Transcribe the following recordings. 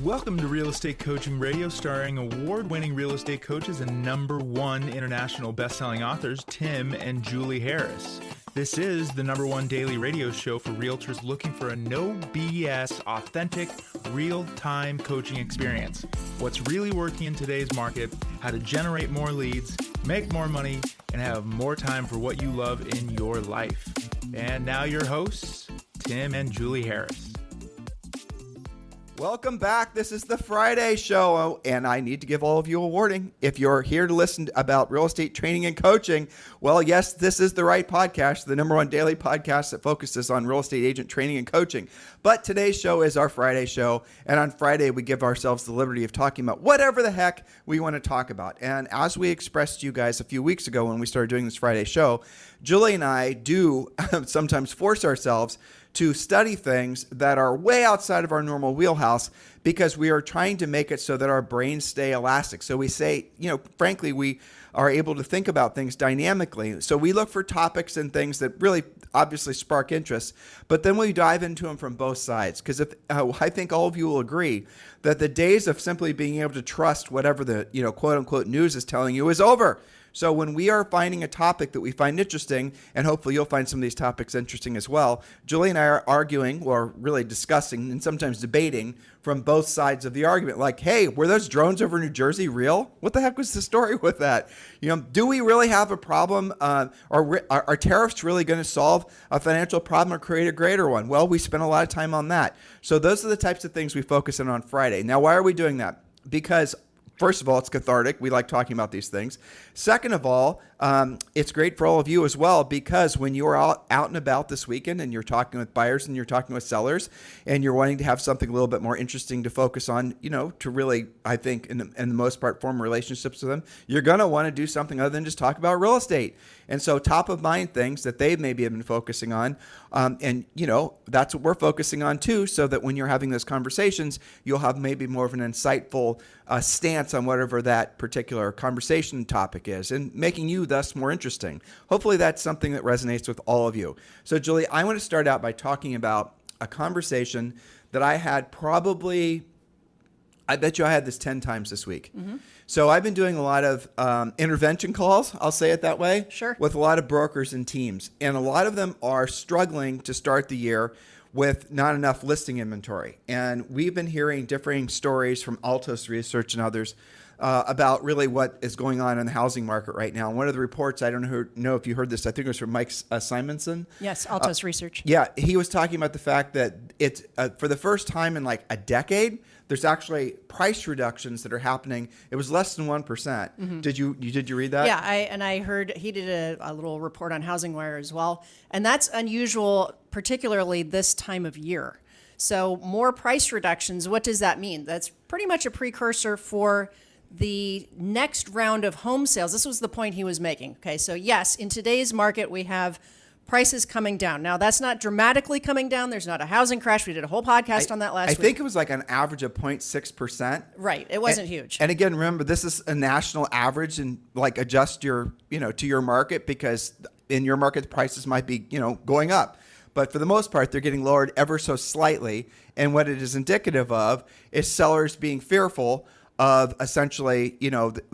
Welcome to Real Estate Coaching Radio, starring award-winning real estate coaches and #1 international best-selling authors, Tim and Julie Harris. This is the #1 daily radio show for realtors looking for a no BS, authentic, real-time coaching experience. What's really working in today's market, how to generate more leads, make more money, and have more time for what you love in your life. And now your hosts, Tim and Julie Harris. Welcome back. This is the Friday show, and I need to give all of you a warning. If you're here to listen about real estate training and coaching, well, yes, this is the right podcast, the #1 daily podcast that focuses on real estate agent training and coaching. But today's show is our Friday show, and on Friday, we give ourselves the liberty of talking about whatever the heck we want to talk about. And as we expressed to you guys a few weeks ago when we started doing this Friday show, Julie and I do sometimes force ourselves to study things that are way outside of our normal wheelhouse because we are trying to make it so that our brains stay elastic. So we say, frankly, we are able to think about things dynamically. So we look for topics and things that really obviously spark interest, but then we dive into them from both sides. Because I think all of you will agree that the days of simply being able to trust whatever the quote unquote news is telling you is over. So when we are finding a topic that we find interesting, and hopefully you'll find some of these topics interesting as well, Julie and I are arguing or really discussing and sometimes debating from both sides of the argument. Like, hey, were those drones over New Jersey real? What the heck was the story with that? Do we really have a problem? Are tariffs really going to solve a financial problem or create a greater one? Well, we spent a lot of time on that. So those are the types of things we focus on Friday. Now, why are we doing that? Because first of all, it's cathartic. We like talking about these things. Second of all, it's great for all of you as well, because when you're out and about this weekend and you're talking with buyers and you're talking with sellers and you're wanting to have something a little bit more interesting to focus on, to really, I think, in the most part, form relationships with them, you're going to want to do something other than just talk about real estate. And so top of mind things that they maybe have been focusing on, that's what we're focusing on too, so that when you're having those conversations, you'll have maybe more of an insightful stance on whatever that particular conversation topic is, and making you thus more interesting. Hopefully that's something that resonates with all of you. So Julie, I want to start out by talking about a conversation that I had I bet you I had this 10 times this week. Mm-hmm. So I've been doing a lot of intervention calls, I'll say it that way, sure, with a lot of brokers and teams. And a lot of them are struggling to start the year with not enough listing inventory. And we've been hearing differing stories from Altos Research and others about really what is going on in the housing market right now. And one of the reports, I don't know if you heard this, I think it was from Mike Simonson. Yes, Altos Research. Yeah, he was talking about the fact that it's for the first time in like a decade, there's actually price reductions that are happening. It was less than 1%. Mm-hmm. Did you read that? Yeah, I heard he did a little report on Housing Wire as well. And that's unusual, particularly this time of year. So more price reductions, what does that mean? That's pretty much a precursor for the next round of home sales. This was the point he was making. Okay, so yes, in today's market, we have prices coming down. Now, that's not dramatically coming down. There's not a housing crash. We did a whole podcast on that last week. I think it was like an average of 0.6%. Right. It wasn't huge. And again, remember, this is a national average, and like adjust your, to your market, because in your market, the prices might be, going up. But for the most part, they're getting lowered ever so slightly. And what it is indicative of is sellers being fearful of essentially,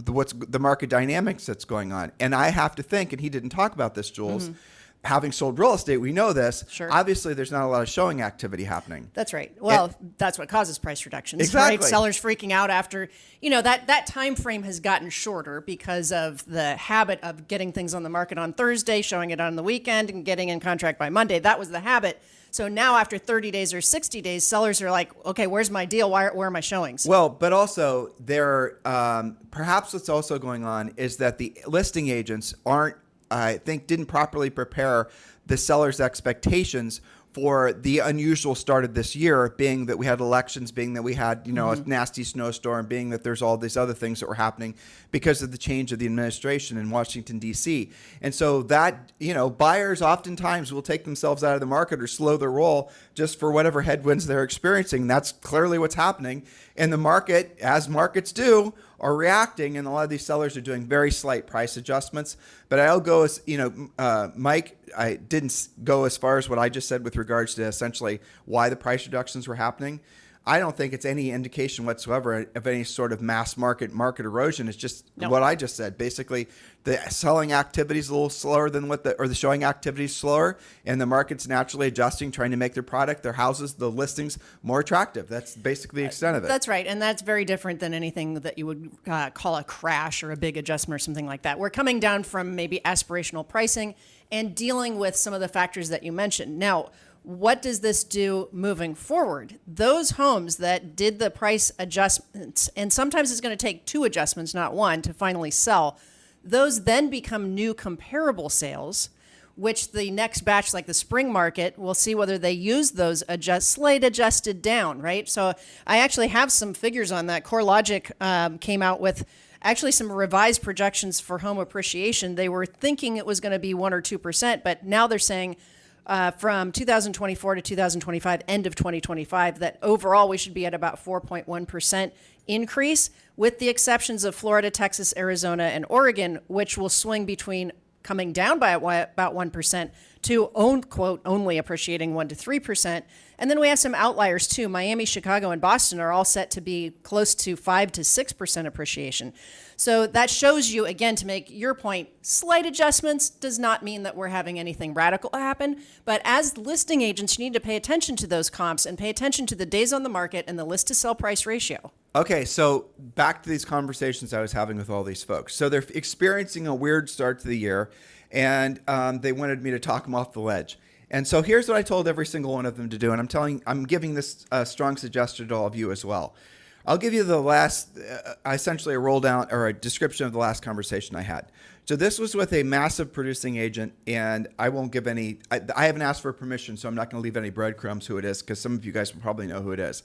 what's the market dynamics that's going on. And I have to think, and he didn't talk about this, Jules, mm-hmm. Having sold real estate, we know this. Sure. Obviously, there's not a lot of showing activity happening. That's right. Well, that's what causes price reductions. Exactly. Right? Sellers freaking out after, that time frame has gotten shorter because of the habit of getting things on the market on Thursday, showing it on the weekend, and getting in contract by Monday. That was the habit. So now after 30 days or 60 days, sellers are like, okay, where's my deal? Where are my showings? Well, but also perhaps what's also going on is that the listing agents didn't properly prepare the seller's expectations for the unusual start of this year, being that we had elections, being that we had, mm-hmm. a nasty snowstorm, being that there's all these other things that were happening because of the change of the administration in Washington, D.C. And so that, buyers oftentimes will take themselves out of the market or slow their roll just for whatever headwinds they're experiencing. That's clearly what's happening. And the market, as markets do, are reacting, and a lot of these sellers are doing very slight price adjustments. But I'll go as, Mike, I didn't go as far as what I just said with regards to essentially why the price reductions were happening. I don't think it's any indication whatsoever of any sort of mass market erosion. It's just No. what I just said. Basically, the selling activity is a little slower than the showing activity is slower, and the market's naturally adjusting, trying to make their product, their houses, the listings more attractive. That's basically the extent of it. That's right. And that's very different than anything that you would call a crash or a big adjustment or something like that. We're coming down from maybe aspirational pricing and dealing with some of the factors that you mentioned. Now, what does this do moving forward? Those homes that did the price adjustments, and sometimes it's going to take 2 adjustments, not 1, to finally sell, those then become new comparable sales, which the next batch, like the spring market, will see whether they use those slight adjusted down, right? So I actually have some figures on that. CoreLogic came out with actually some revised projections for home appreciation. They were thinking it was going to be 1 or 2%, but now they're saying from 2024 to 2025, end of 2025, that overall we should be at about 4.1% increase, with the exceptions of Florida, Texas, Arizona, and Oregon, which will swing between coming down by about 1% to quote, only appreciating 1 to 3%. And then we have some outliers too. Miami, Chicago, and Boston are all set to be close to 5 to 6% appreciation. So that shows you, again, to make your point, slight adjustments does not mean that we're having anything radical happen. But as listing agents, you need to pay attention to those comps and pay attention to the days on the market and the list to sell price ratio. Okay, so back to these conversations I was having with all these folks. So they're experiencing a weird start to the year, and they wanted me to talk them off the ledge. And so here's what I told every single one of them to do, and I'm giving this strong suggestion to all of you as well. I'll give you the last, essentially a roll down or a description of the last conversation I had. So this was with a massive producing agent, and I won't give any, I haven't asked for permission, so I'm not going to leave any breadcrumbs who it is, because some of you guys will probably know who it is.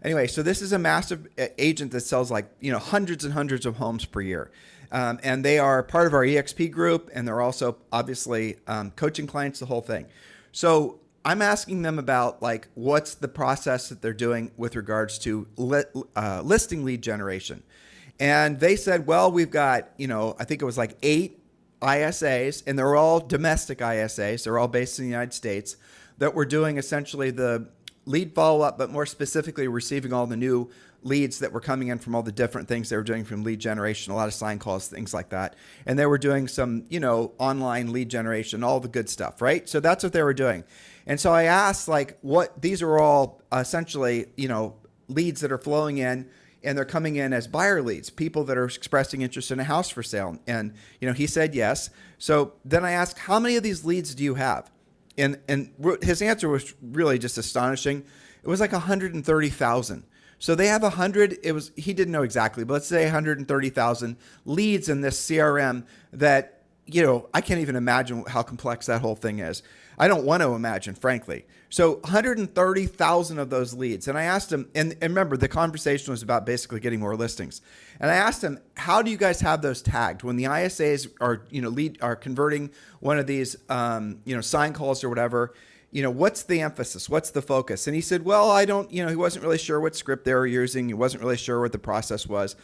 Anyway, so this is a massive agent that sells hundreds and hundreds of homes per year. And they are part of our EXP group, and they're also obviously coaching clients, the whole thing. So I'm asking them about what's the process that they're doing with regards to listing lead generation. And they said, well, we've got, I think it was 8 ISAs, and they're all domestic ISAs. They're all based in the United States, that we're doing essentially the lead follow-up, but more specifically receiving all the new leads that were coming in from all the different things they were doing, from lead generation, a lot of sign calls, things like that. And they were doing some, online lead generation, all the good stuff, right? So that's what they were doing. And so I asked, what these are all essentially, leads that are flowing in, and they're coming in as buyer leads, people that are expressing interest in a house for sale. And, he said yes. So then I asked, how many of these leads do you have? And his answer was really just astonishing. It was 130,000. So they have 100, he didn't know exactly, but let's say 130,000 leads in this CRM that, I can't even imagine how complex that whole thing is. I don't want to imagine, frankly. So 130,000 of those leads. And I asked him, and remember, the conversation was about basically getting more listings. And I asked him, how do you guys have those tagged? When the ISAs are converting one of these, sign calls or whatever, what's the emphasis? What's the focus? And he said, well, I don't, he wasn't really sure what script they were using. He wasn't really sure what the process was.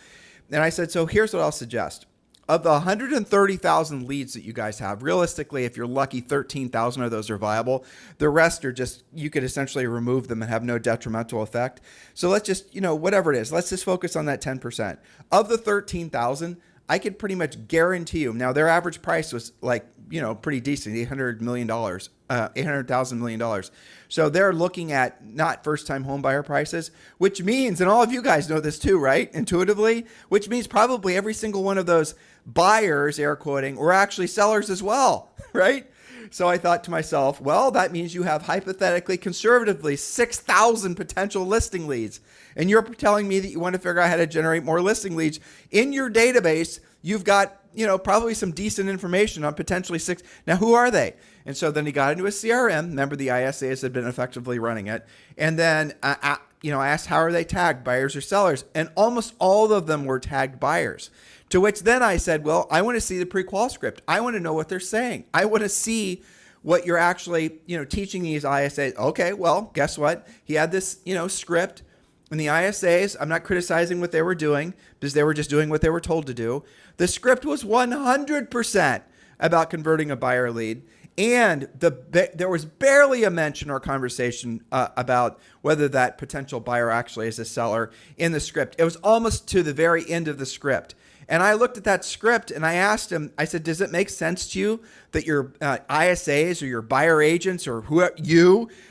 And I said, so here's what I'll suggest. Of the 130,000 leads that you guys have, realistically, if you're lucky, 13,000 of those are viable. The rest are just, you could essentially remove them and have no detrimental effect. So let's just, whatever it is, let's just focus on that 10%. Of the 13,000, I could pretty much guarantee you, now their average price was pretty decent, $800 million, $800,000 million. So they're looking at not first-time home buyer prices, which means, and all of you guys know this too, right? Intuitively, which means probably every single one of those buyers, air quoting, were actually sellers as well, right? So I thought to myself, well, that means you have hypothetically, conservatively, 6,000 potential listing leads. And you're telling me that you want to figure out how to generate more listing leads. In your database, you've got, probably some decent information on potentially 6. Now, who are they? And so then he got into a CRM. Remember, the ISAs had been effectively running it. And then, I asked, how are they tagged, buyers or sellers? And almost all of them were tagged buyers. To which then I said, well, I want to see the pre-qual script. I want to know what they're saying. I want to see what you're actually, teaching these ISAs. Okay, well, guess what? He had this, script. And the ISAs, I'm not criticizing what they were doing, because they were just doing what they were told to do. The script was 100% about converting a buyer lead. And there was barely a mention or conversation about whether that potential buyer actually is a seller in the script. It was almost to the very end of the script. And I looked at that script and I asked him, I said, does it make sense to you that your ISAs or your buyer agents or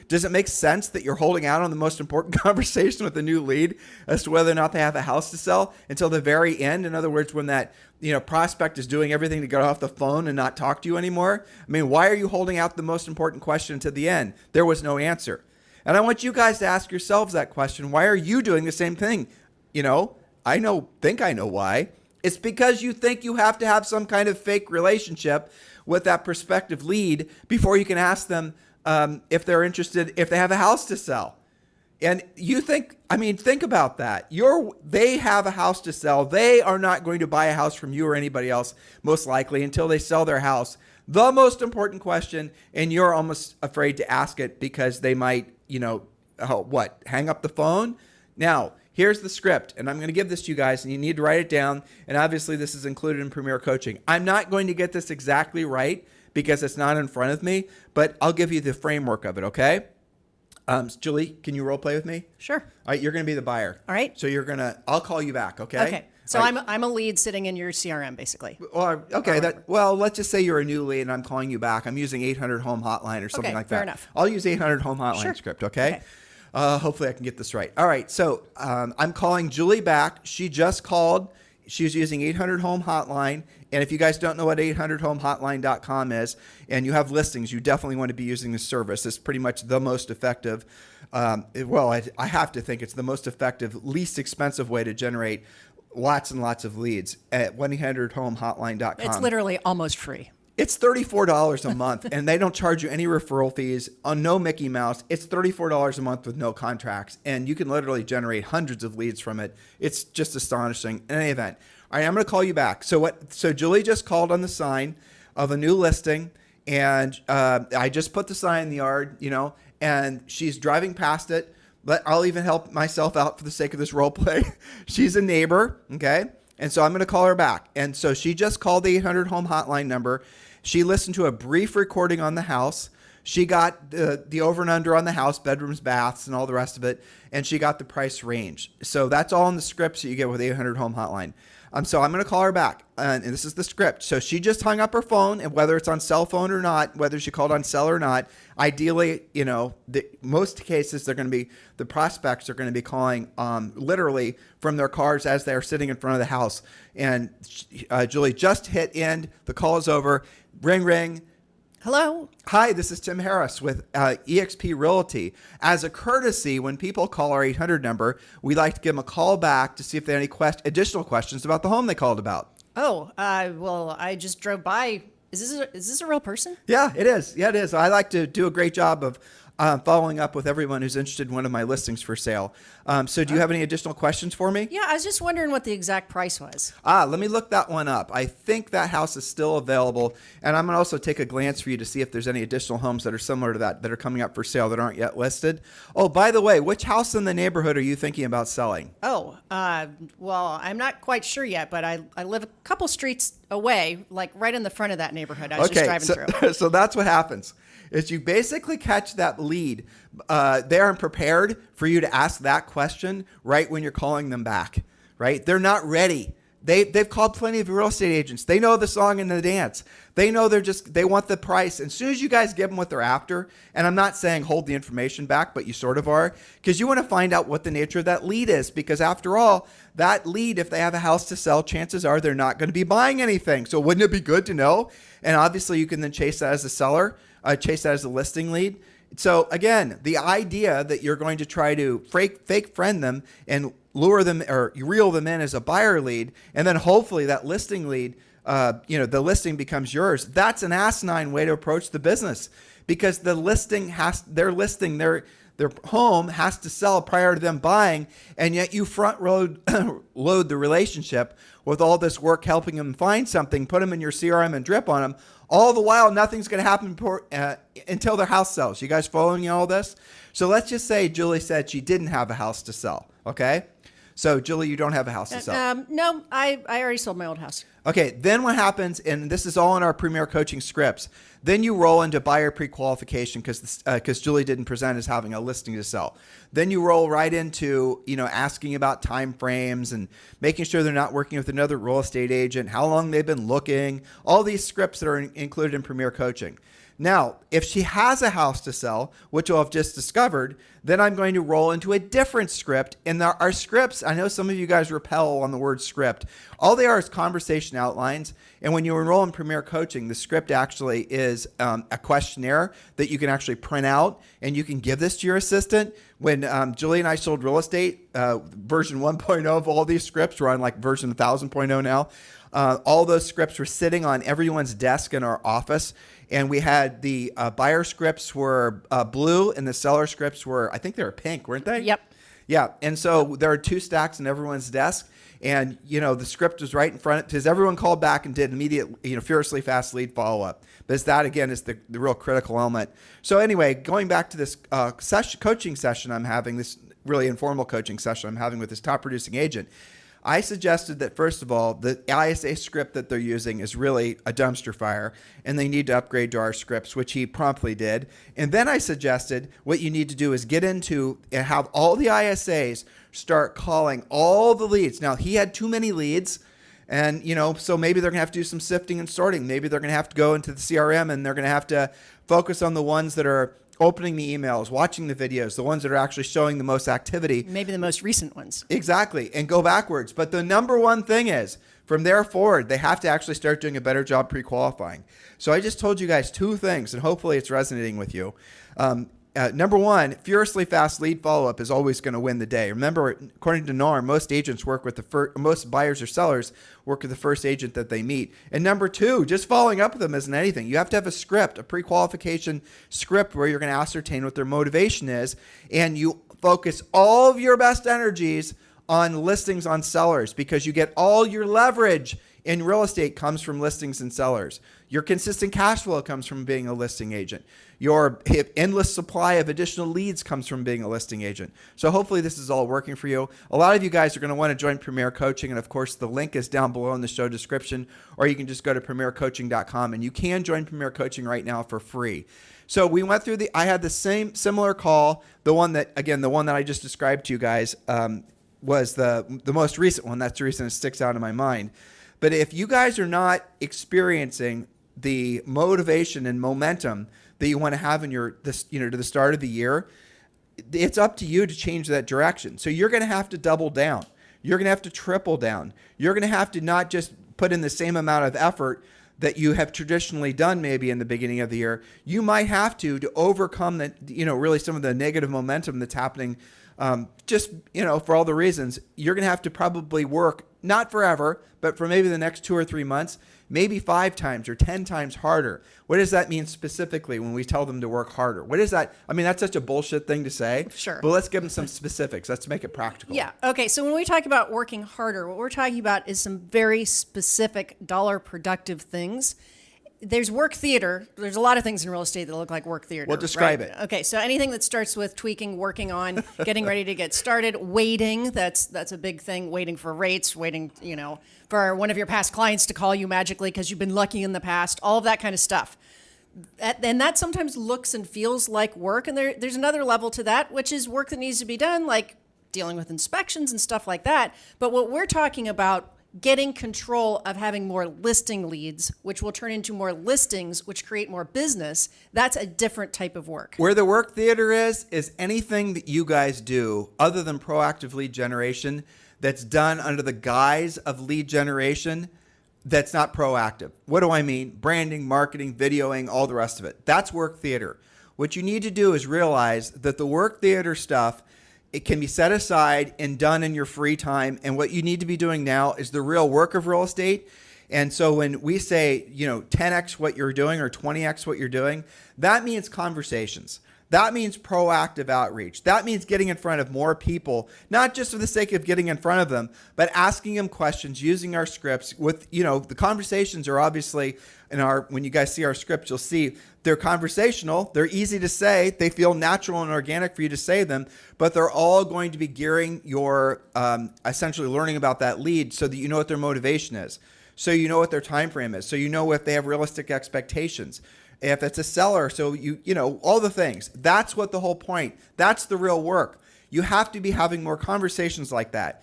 does it make sense that you're holding out on the most important conversation with the new lead as to whether or not they have a house to sell until the very end? In other words, when that prospect is doing everything to get off the phone and not talk to you anymore. I mean, why are you holding out the most important question to the end? There was no answer. And I want you guys to ask yourselves that question. Why are you doing the same thing? I think I know why. It's because you think you have to have some kind of fake relationship with that prospective lead before you can ask them if they're interested, if they have a house to sell. And you think about that. They have a house to sell. They are not going to buy a house from you or anybody else, most likely, until they sell their house. The most important question, and you're almost afraid to ask it because they might, hang up the phone? Now, here's the script, and I'm going to give this to you guys, and you need to write it down. And obviously, this is included in Premier Coaching. I'm not going to get this exactly right because it's not in front of me, but I'll give you the framework of it, okay? Julie, can you role play with me? Sure. All right, you're going to be the buyer. All right. So I'll call you back, okay? Okay. So I'm a lead sitting in your CRM, basically. Let's just say you're a new lead and I'm calling you back. I'm using 800 Home Hotline or something like that. Fair enough. I'll use 800 Home Hotline script, okay? Hopefully I can get this right. All right, so I'm calling Julie back. She just called. She's using 800 Home Hotline. And if you guys don't know what 800homehotline.com is and you have listings, you definitely want to be using this service. It's pretty much the most effective. I have to think it's the most effective, least expensive way to generate lots and lots of leads at 1-800-HOME-HOTLINE.com. It's literally almost free. It's $34 a month, and they don't charge you any referral fees on no Mickey Mouse. It's $34 a month with no contracts, and you can literally generate hundreds of leads from it. It's just astonishing. In any event, all right, I'm going to call you back. So Julie just called on the sign of a new listing, and I just put the sign in the yard, and she's driving past it. But I'll even help myself out for the sake of this role play. She's a neighbor, okay? And so I'm going to call her back. And so she just called the 800 Home Hotline number. She listened to a brief recording on the house. She got the over and under on the house, bedrooms, baths, and all the rest of it. And she got the price range. So that's all in the scripts that you get with 800 Home Hotline. So I'm going to call her back, and this is the script. So she just hung up her phone, and whether it's on cell phone or not, whether she called on cell or not, ideally, most cases the prospects are going to be calling literally from their cars as they're sitting in front of the house. And Julie just hit end. The call is over. Ring, ring. Hello. Hi, this is Tim Harris with eXp Realty. As a courtesy, when people call our 800 number, we like to give them a call back to see if they have any additional questions about the home they called about. Well, I just drove by. Is this a real person? Yeah, it is. Yeah, it is. I like to do a great job of following up with everyone who's interested in one of my listings for sale. So do you have any additional questions for me? Yeah, I was just wondering what the exact price was. Let me look that one up. I think that house is still available. And I'm going to also take a glance for you to see if there's any additional homes that are similar to that are coming up for sale that aren't yet listed. Oh, by the way, which house in the neighborhood are you thinking about selling? Well, I'm not quite sure yet, but I live a couple streets away, like right in the front of that neighborhood. I was just driving through. So that's what happens. Is you basically catch that lead. They aren't prepared for you to ask that question right when you're calling them back, right? They're not ready. They've called plenty of real estate agents. They know the song and the dance. They know they want the price. And as soon as you guys give them what they're after, and I'm not saying hold the information back, but you sort of are, because you want to find out what the nature of that lead is. Because after all, that lead, if they have a house to sell, chances are they're not going to be buying anything. So wouldn't it be good to know? And obviously you can then chase that as a seller, chase that as a listing lead. So again, the idea that you're going to try to fake friend them and lure them or reel them in as a buyer lead, and then hopefully that listing lead, the listing becomes yours. That's an asinine way to approach the business, because the listing their home has to sell prior to them buying, and yet you front load the relationship with all this work helping them find something, put them in your CRM and drip on them. All the while, nothing's going to happen until their house sells. You guys following all this? So let's just say Julie said she didn't have a house to sell, okay? So, Julie, you don't have a house to sell. No, I already sold my old house. Okay, then what happens, and this is all in our Premier Coaching scripts, then you roll into buyer pre-qualification because Julie didn't present as having a listing to sell. Then you roll right into, asking about time frames and making sure they're not working with another real estate agent, how long they've been looking, all these scripts that are included in Premier Coaching. Now, if she has a house to sell, which you'll have just discovered, then I'm going to roll into a different script. And our scripts, I know some of you guys repel on the word script. All they are is conversation outlines. And when you enroll in Premier Coaching, the script actually is a questionnaire that you can actually print out, and you can give this to your assistant. When Julie and I sold real estate, version 1.0 of all these scripts, we're on like version 1000.0 now. All those scripts were sitting on everyone's desk in our office. And we had the buyer scripts were blue and the seller scripts were, I think they were pink, weren't they? Yep. Yeah. And so there are 2 stacks in everyone's desk. And, the script was right in front because everyone called back and did immediate, furiously fast lead follow-up. But that, again, is the real critical element. So anyway, going back to this coaching session I'm having, this really informal coaching session I'm having with this top producing agent, I suggested that, first of all, the ISA script that they're using is really a dumpster fire, and they need to upgrade to our scripts, which he promptly did. And then I suggested what you need to do is get into and have all the ISAs start calling all the leads. Now, he had too many leads, and, so maybe they're going to have to do some sifting and sorting. Maybe they're going to have to go into the CRM, and they're going to have to focus on the ones that are opening the emails, watching the videos, the ones that are actually showing the most activity. Maybe the most recent ones. Exactly, and go backwards. But the number one thing is, from there forward, they have to actually start doing a better job pre-qualifying. So I just told you guys 2 things, and hopefully it's resonating with you. Number one, furiously fast lead follow-up is always going to win the day. Remember, according to NAR, most agents work with most buyers or sellers work with the first agent that they meet. And number 2, just following up with them isn't anything. You have to have a script, a pre-qualification script where you're going to ascertain what their motivation is, and you focus all of your best energies on listings on sellers because you get all your leverage in real estate comes from listings and sellers. Your consistent cash flow comes from being a listing agent. Your endless supply of additional leads comes from being a listing agent. So hopefully this is all working for you. A lot of you guys are going to want to join Premier Coaching. And of course, the link is down below in the show description, or you can just go to premiercoaching.com and you can join Premier Coaching right now for free. So we went through I had the similar call. The one that I just described to you guys was the most recent one. That's the reason it sticks out in my mind. But if you guys are not experiencing the motivation and momentum that you want to have in to the start of the year, it's up to you to change that direction. So you're going to have to double down. You're going to have to triple down. You're going to have to not just put in the same amount of effort that you have traditionally done maybe in the beginning of the year. You might have to overcome really some of the negative momentum that's happening for all the reasons. You're going to have to probably work, not forever, but for maybe the next 2 or 3 months, maybe 5 times or 10 times harder. What does that mean specifically when we tell them to work harder? What is that? I mean, that's such a bullshit thing to say. Sure. But let's give them some specifics. Let's make it practical. Yeah. Okay. So when we talk about working harder, what we're talking about is some very specific dollar productive things. There's work theater. There's a lot of things in real estate that look like work theater. Well, describe it. Okay, so anything that starts with tweaking, working on, getting ready to get started, waiting, that's a big thing, waiting for rates, waiting, for one of your past clients to call you magically because you've been lucky in the past, all of that kind of stuff. And that sometimes looks and feels like work, and there's another level to that, which is work that needs to be done, like dealing with inspections and stuff like that. But what we're talking about, getting control of having more listing leads, which will turn into more listings, which create more business, that's a different type of work. Where the work theater is anything that you guys do other than proactive lead generation that's done under the guise of lead generation that's not proactive. What do I mean? Branding, marketing, videoing, all the rest of it. That's work theater. What you need to do is realize that the work theater stuff, it can be set aside and done in your free time. And what you need to be doing now is the real work of real estate. And so when we say, 10x what you're doing or 20x what you're doing, that means conversations. That means proactive outreach. That means getting in front of more people, not just for the sake of getting in front of them, but asking them questions, using our scripts with, the conversations are obviously when you guys see our scripts, you'll see they're conversational. They're easy to say. They feel natural and organic for you to say them, but they're all going to be gearing your, essentially learning about that lead so that you know what their motivation is. So you know what their time frame is. So you know if they have realistic expectations. If it's a seller, so all the things. That's what the whole point. That's the real work. You have to be having more conversations like that.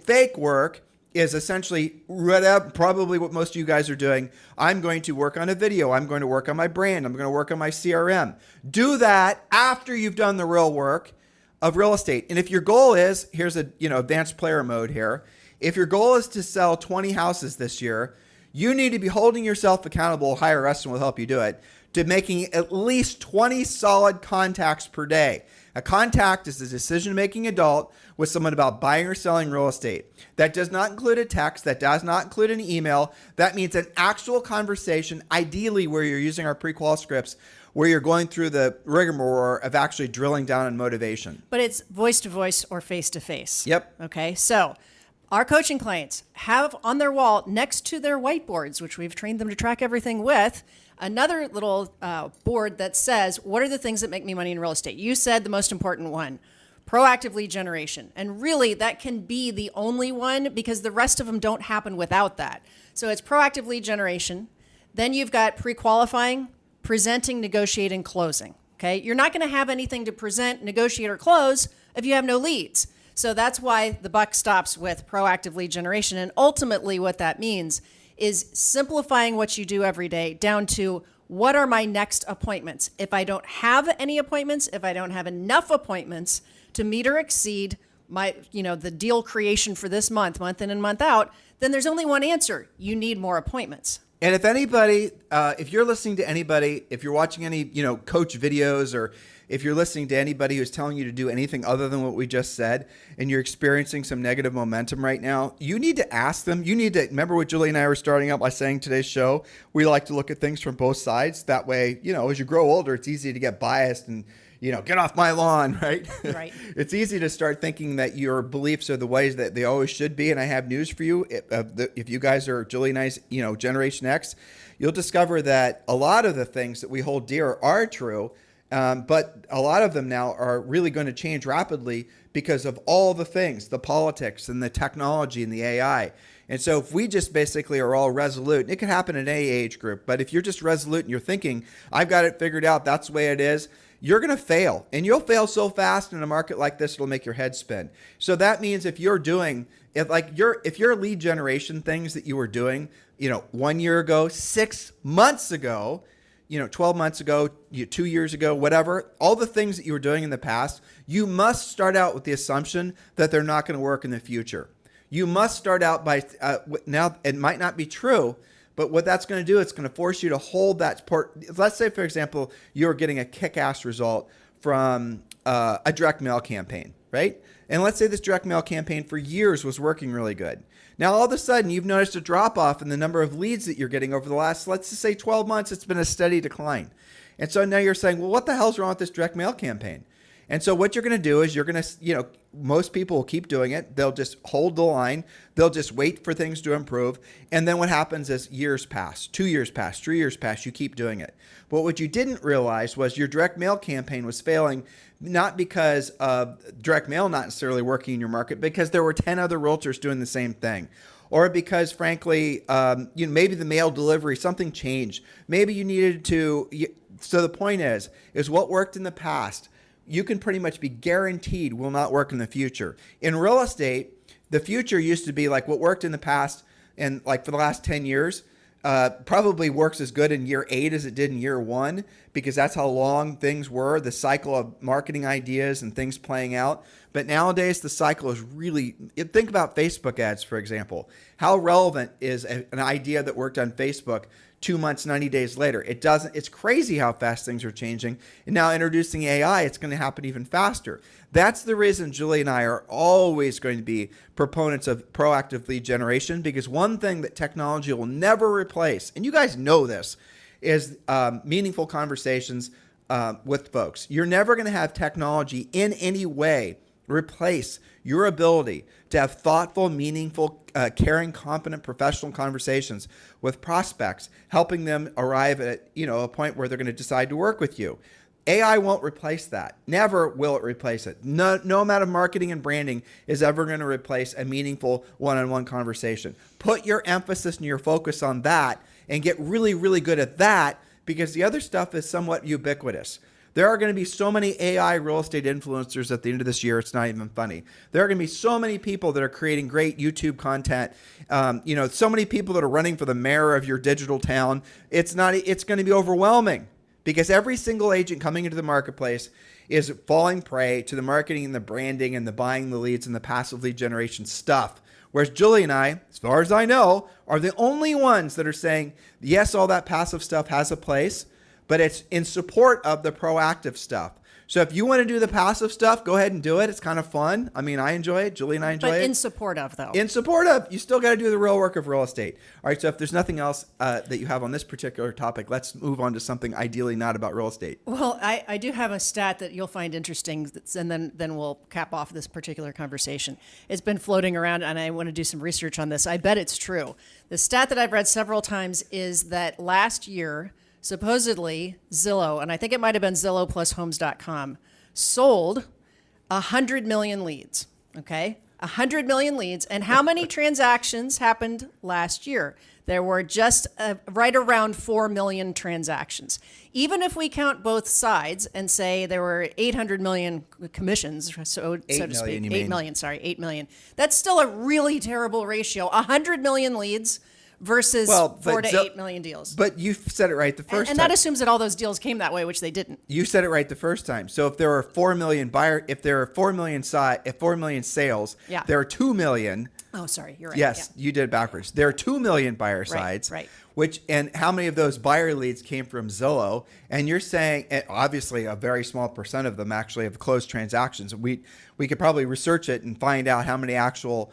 Fake work is essentially probably what most of you guys are doing. I'm going to work on a video. I'm going to work on my brand. I'm going to work on my CRM. Do that after you've done the real work of real estate. And if your goal is, here's a advanced player mode here. If your goal is to sell 20 houses this year, you need to be holding yourself accountable. Hire Rustin will help you do it, to making at least 20 solid contacts per day. A contact is a decision-making adult with someone about buying or selling real estate. That does not include a text. That does not include an email. That means an actual conversation, ideally where you're using our pre-qual scripts, where you're going through the rigmarole of actually drilling down on motivation. But it's voice-to-voice or face-to-face. Yep. Okay, so our coaching clients have on their wall next to their whiteboards, which we've trained them to track everything with, another little board that says, what are the things that make me money in real estate? You said the most important one, proactive lead generation. And really, that can be the only one because the rest of them don't happen without that. So it's proactive lead generation. Then you've got pre-qualifying, presenting, negotiating, closing. Okay, you're not going to have anything to present, negotiate, or close if you have no leads. So that's why the buck stops with proactive lead generation. And ultimately what that means is simplifying what you do every day down to what are my next appointments. If I don't have any appointments, if I don't have enough appointments to meet or exceed my, the deal creation for this month in and month out, then there's only one answer. You need more appointments. And if anybody, if you're listening to anybody, if you're watching any, coach videos, or if you're listening to anybody who's telling you to do anything other than what we just said, and you're experiencing some negative momentum right now, you need to ask them. You need to remember what Julie and I were starting out by saying today's show. We like to look at things from both sides. That way, as you grow older, it's easy to get biased and, get off my lawn, right? Right. It's easy to start thinking that your beliefs are the ways that they always should be. And I have news for you. If you guys are Julie and I's, Generation X, you'll discover that a lot of the things that we hold dear are true. But a lot of them now are really going to change rapidly because of all the things, the politics and the technology and the AI. And so if we just basically are all resolute, and it can happen in any age group, but if you're just resolute and you're thinking, I've got it figured out, that's the way it is, you're going to fail. And you'll fail so fast in a market like this, it'll make your head spin. So that means if your lead generation things that you were doing, 1 year ago, 6 months ago, 12 months ago, 2 years ago, whatever, all the things that you were doing in the past, you must start out with the assumption that they're not going to work in the future. You must start out by, now it might not be true, but what that's going to do, it's going to force you to hold that support. Let's say, for example, you're getting a kick-ass result from a direct mail campaign, right? And let's say this direct mail campaign for years was working really good. Now, all of a sudden, you've noticed a drop-off in the number of leads that you're getting over the last, let's just say 12 months, it's been a steady decline. And so now you're saying, well, what the hell's wrong with this direct mail campaign? And so what you're going to do is you're going to, most people will keep doing it. They'll just hold the line. They'll just wait for things to improve. And then what happens is years pass, 2 years pass, 3 years pass, you keep doing it. But what you didn't realize was your direct mail campaign was failing, not because of direct mail not necessarily working in your market, because there were 10 other realtors doing the same thing. Or because, frankly, maybe the mail delivery, something changed. Maybe you needed to. So the point is what worked in the past, you can pretty much be guaranteed will not work in the future. In real estate, the future used to be like what worked in the past and like for the last 10 years probably works as good in year 8 as it did in year 1, because that's how long things were, the cycle of marketing ideas and things playing out. But nowadays, the cycle is really, think about Facebook ads, for example. How relevant is an idea that worked on Facebook 2 months, 90 days later? It's crazy how fast things are changing. And now introducing AI, it's going to happen even faster. That's the reason Julie and I are always going to be proponents of proactive lead generation, because one thing that technology will never replace, and you guys know this, is meaningful conversations, with folks. You're never going to have technology in any way replace your ability to have thoughtful, meaningful, caring, competent, professional conversations with prospects, helping them arrive at a point where they're going to decide to work with you. AI won't replace that. Never will it replace it. No amount of marketing and branding is ever going to replace a meaningful one-on-one conversation. Put your emphasis and your focus on that and get really, really good at that, because the other stuff is somewhat ubiquitous. There are going to be so many AI real estate influencers at the end of this year, it's not even funny. There are going to be so many people that are creating great YouTube content. So many people that are running for the mayor of your digital town. It's going to be overwhelming, because every single agent coming into the marketplace is falling prey to the marketing and the branding and the buying the leads and the passive lead generation stuff. Whereas Julie and I, as far as I know, are the only ones that are saying, yes, all that passive stuff has a place, but it's in support of the proactive stuff. So if you want to do the passive stuff, go ahead and do it. It's kind of fun. I mean, I enjoy it. Julie and I enjoy it. But in support of, though. In support of. You still got to do the real work of real estate. All right, so if there's nothing else that you have on this particular topic, let's move on to something ideally not about real estate. Well, I do have a stat that you'll find interesting, and then we'll cap off this particular conversation. It's been floating around, and I want to do some research on this. I bet it's true. The stat that I've read several times is that last year, supposedly Zillow, and I think it might have been Zillow plus Homes.com, sold 100 million leads. Okay, 100 million leads. And how many transactions happened last year? There were just right around 4 million transactions. Even if we count both sides and say there were 800 million commissions, so to speak, 8 million, 8 million. That's still a really terrible ratio. 100 million leads versus 4 to 8 million deals. But you said it right the first time. And that assumes that all those deals came that way, which they didn't. You said it right the first time. So if there are 4 million if there are 4 million sales, Yeah. there are 2 million. Oh, sorry, you're right. Yes, Yeah. you did it backwards. There are 2 million buyer sides. Right. And how many of those buyer leads came from Zillow? And you're saying, and obviously a very small percent of them actually have closed transactions. We could probably research it and find out how many actual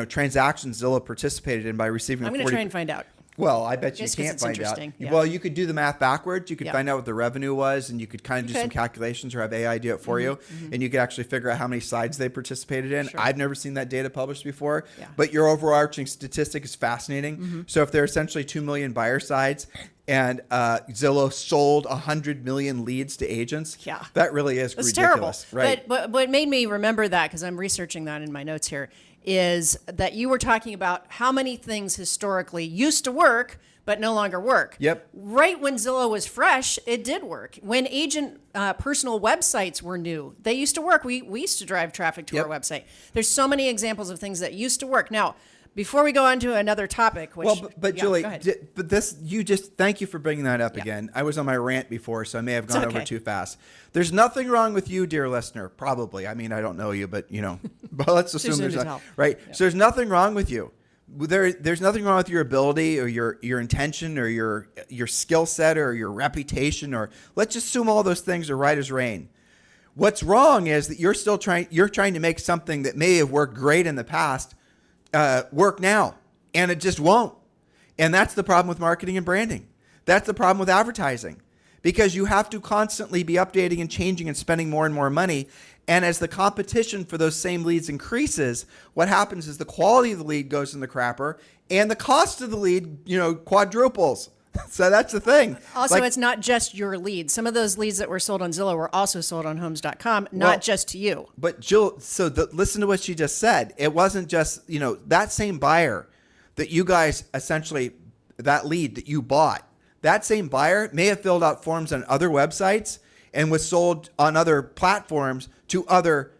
transactions Zillow participated in by receiving. I'm going to try and find out. Well, I bet you Just 'cause can't it's find out. interesting, yeah. Well, you could do the math backwards. You could Yeah. find out what the revenue was, and you could kind of do some could. calculations or have AI do it for you, and you could actually figure out how many sides they participated in. Sure. I've never seen that data published before, Yeah. but your overarching statistic is fascinating. So if there are essentially 2 million buyer sides and Zillow sold 100 million leads to agents, Yeah. that really is It's ridiculous. terrible. Right. But what made me remember that, because I'm researching that in my notes here, is that you were talking about how many things historically used to work but no longer work. Yep. Right when Zillow was fresh, it did work. When agent personal websites were new, they used to work. We used to drive traffic to Yep. our website. There's so many examples of things that used to work. Now, before we go on to another topic, which But yeah, Julie, go ahead. thank you for bringing that up Yeah. again. I was on my rant before, so I may have gone over okay. too fast. There's nothing wrong with you, dear listener. Probably. I mean, I don't know you, but but let's assume soon there's to not. tell. Right. So there's nothing wrong with you. There's nothing wrong with your ability or your intention or your skill set or your reputation, or let's just assume all those things are right as rain. What's wrong is that you're trying to make something that may have worked great in the past work now, and it just won't. And that's the problem with marketing and branding. That's the problem with advertising, because you have to constantly be updating and changing and spending more and more money. And as the competition for those same leads increases, what happens is the quality of the lead goes in the crapper, and the cost of the lead, quadruples. So that's the thing. Also, it's not just your leads. Some of those leads that were sold on Zillow were also sold on Homes.com, not just to you. But Jill, listen to what she just said. It wasn't just, that same buyer that you guys essentially, that lead that you bought, that same buyer may have filled out forms on other websites and was sold on other platforms to other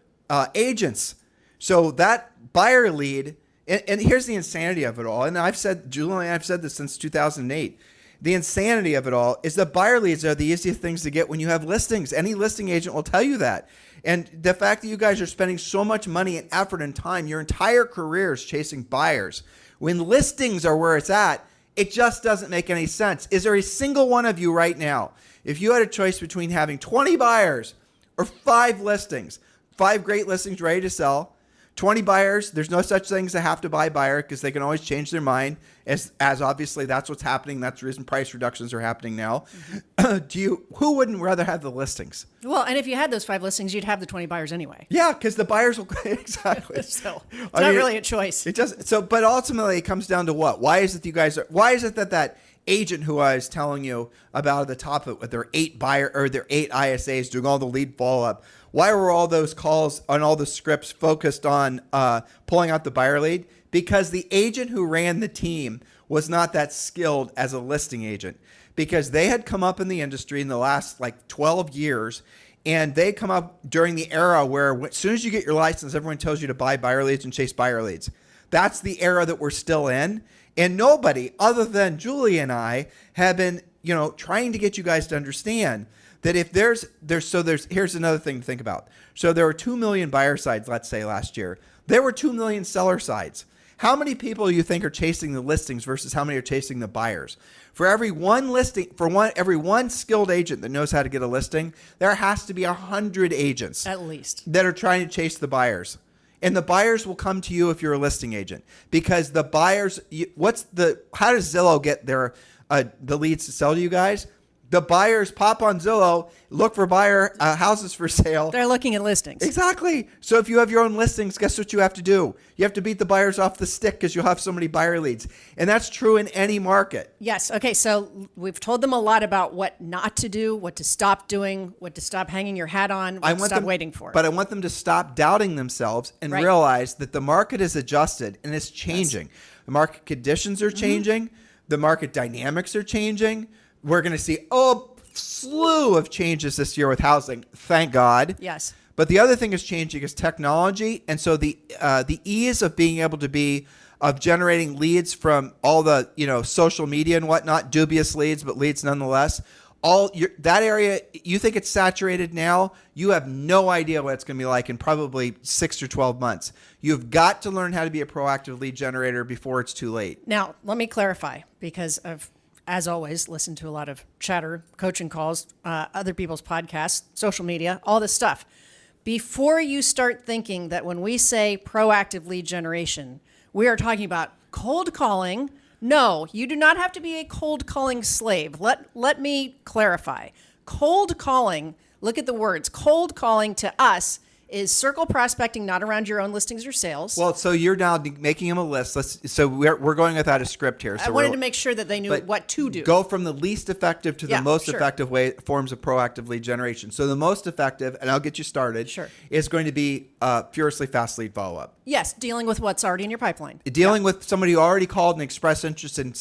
agents. So that buyer lead, and here's the insanity of it all. And Julie and I have said this since 2008. The insanity of it all is that buyer leads are the easiest things to get when you have listings. Any listing agent will tell you that. And the fact that you guys are spending so much money and effort and time, your entire career is chasing buyers, when listings are where it's at, it just doesn't make any sense. Is there a single one of you right now, if you had a choice between having 20 buyers or 5 listings, 5 great listings ready to sell, 20 buyers. There's no such thing as a have to buy buyer because they can always change their mind. As obviously that's what's happening. That's the reason price reductions are happening now. Who wouldn't rather have the listings? Well, and if you had those 5 listings, you'd have the 20 buyers anyway. Yeah, because the buyers will exactly. So it's not really a choice. It does. So, but ultimately, it comes down to what? Why is it that agent who I was telling you about at the top of it, with their 8 ISAs doing all the lead follow up? Why were all those calls on all the scripts focused on pulling out the buyer lead? Because the agent who ran the team was not that skilled as a listing agent, because they had come up in the industry in the last like 12 years. And they come up during the era where as soon as you get your license, everyone tells you to buy buyer leads and chase buyer leads. That's the era that we're still in. And nobody other than Julie and I have been, trying to get you guys to understand that if here's another thing to think about. So there were 2 million buyer sides, let's say last year. There were 2 million seller sides. How many people do you think are chasing the listings versus how many are chasing the buyers? For every one listing, every one skilled agent that knows how to get a listing, there has to be 100 agents At least that are trying to chase the buyers. And the buyers will come to you if you're a listing agent, because the buyers, how does Zillow get the leads to sell to you guys? The buyers pop on Zillow, look for houses for sale. they're looking at listings. Exactly. So if you have your own listings, guess what you have to do? You have to beat the buyers off the stick because you'll have so many buyer leads. And that's true in any market. Yes. Okay. So we've told them a lot about what not to do, what to stop doing, what to stop hanging your hat on, what to stop waiting for. But I want them to stop doubting themselves and Right. realize that the market is adjusted and it's changing. Yes. The market conditions are changing. The market dynamics are changing. We're going to see a slew of changes this year with housing. Thank God. Yes. But the other thing is changing is technology. And so the ease of being able to of generating leads from all the, social media and whatnot, dubious leads, but leads nonetheless. That area, you think it's saturated now, you have no idea what it's going to be like in probably 6 or 12 months. You've got to learn how to be a proactive lead generator before it's too late. Now, let me clarify, because I've, as always, listened to a lot of chatter, coaching calls, other people's podcasts, social media, all this stuff. Before you start thinking that when we say proactive lead generation, we are talking about cold calling. No, you do not have to be a cold calling slave. Let me clarify. Cold calling, look at the words, cold calling to us is circle prospecting, not around your own listings or sales. Well, so you're now making them a list. So we're going without a script here. So I wanted to make sure that they knew what to do. Go from the least effective to the most effective forms of proactive lead generation. So the most effective, and I'll get you started, is going to be furiously fast lead follow-up. Yes, dealing with what's already in your pipeline. Dealing with somebody who already called and expressed interest in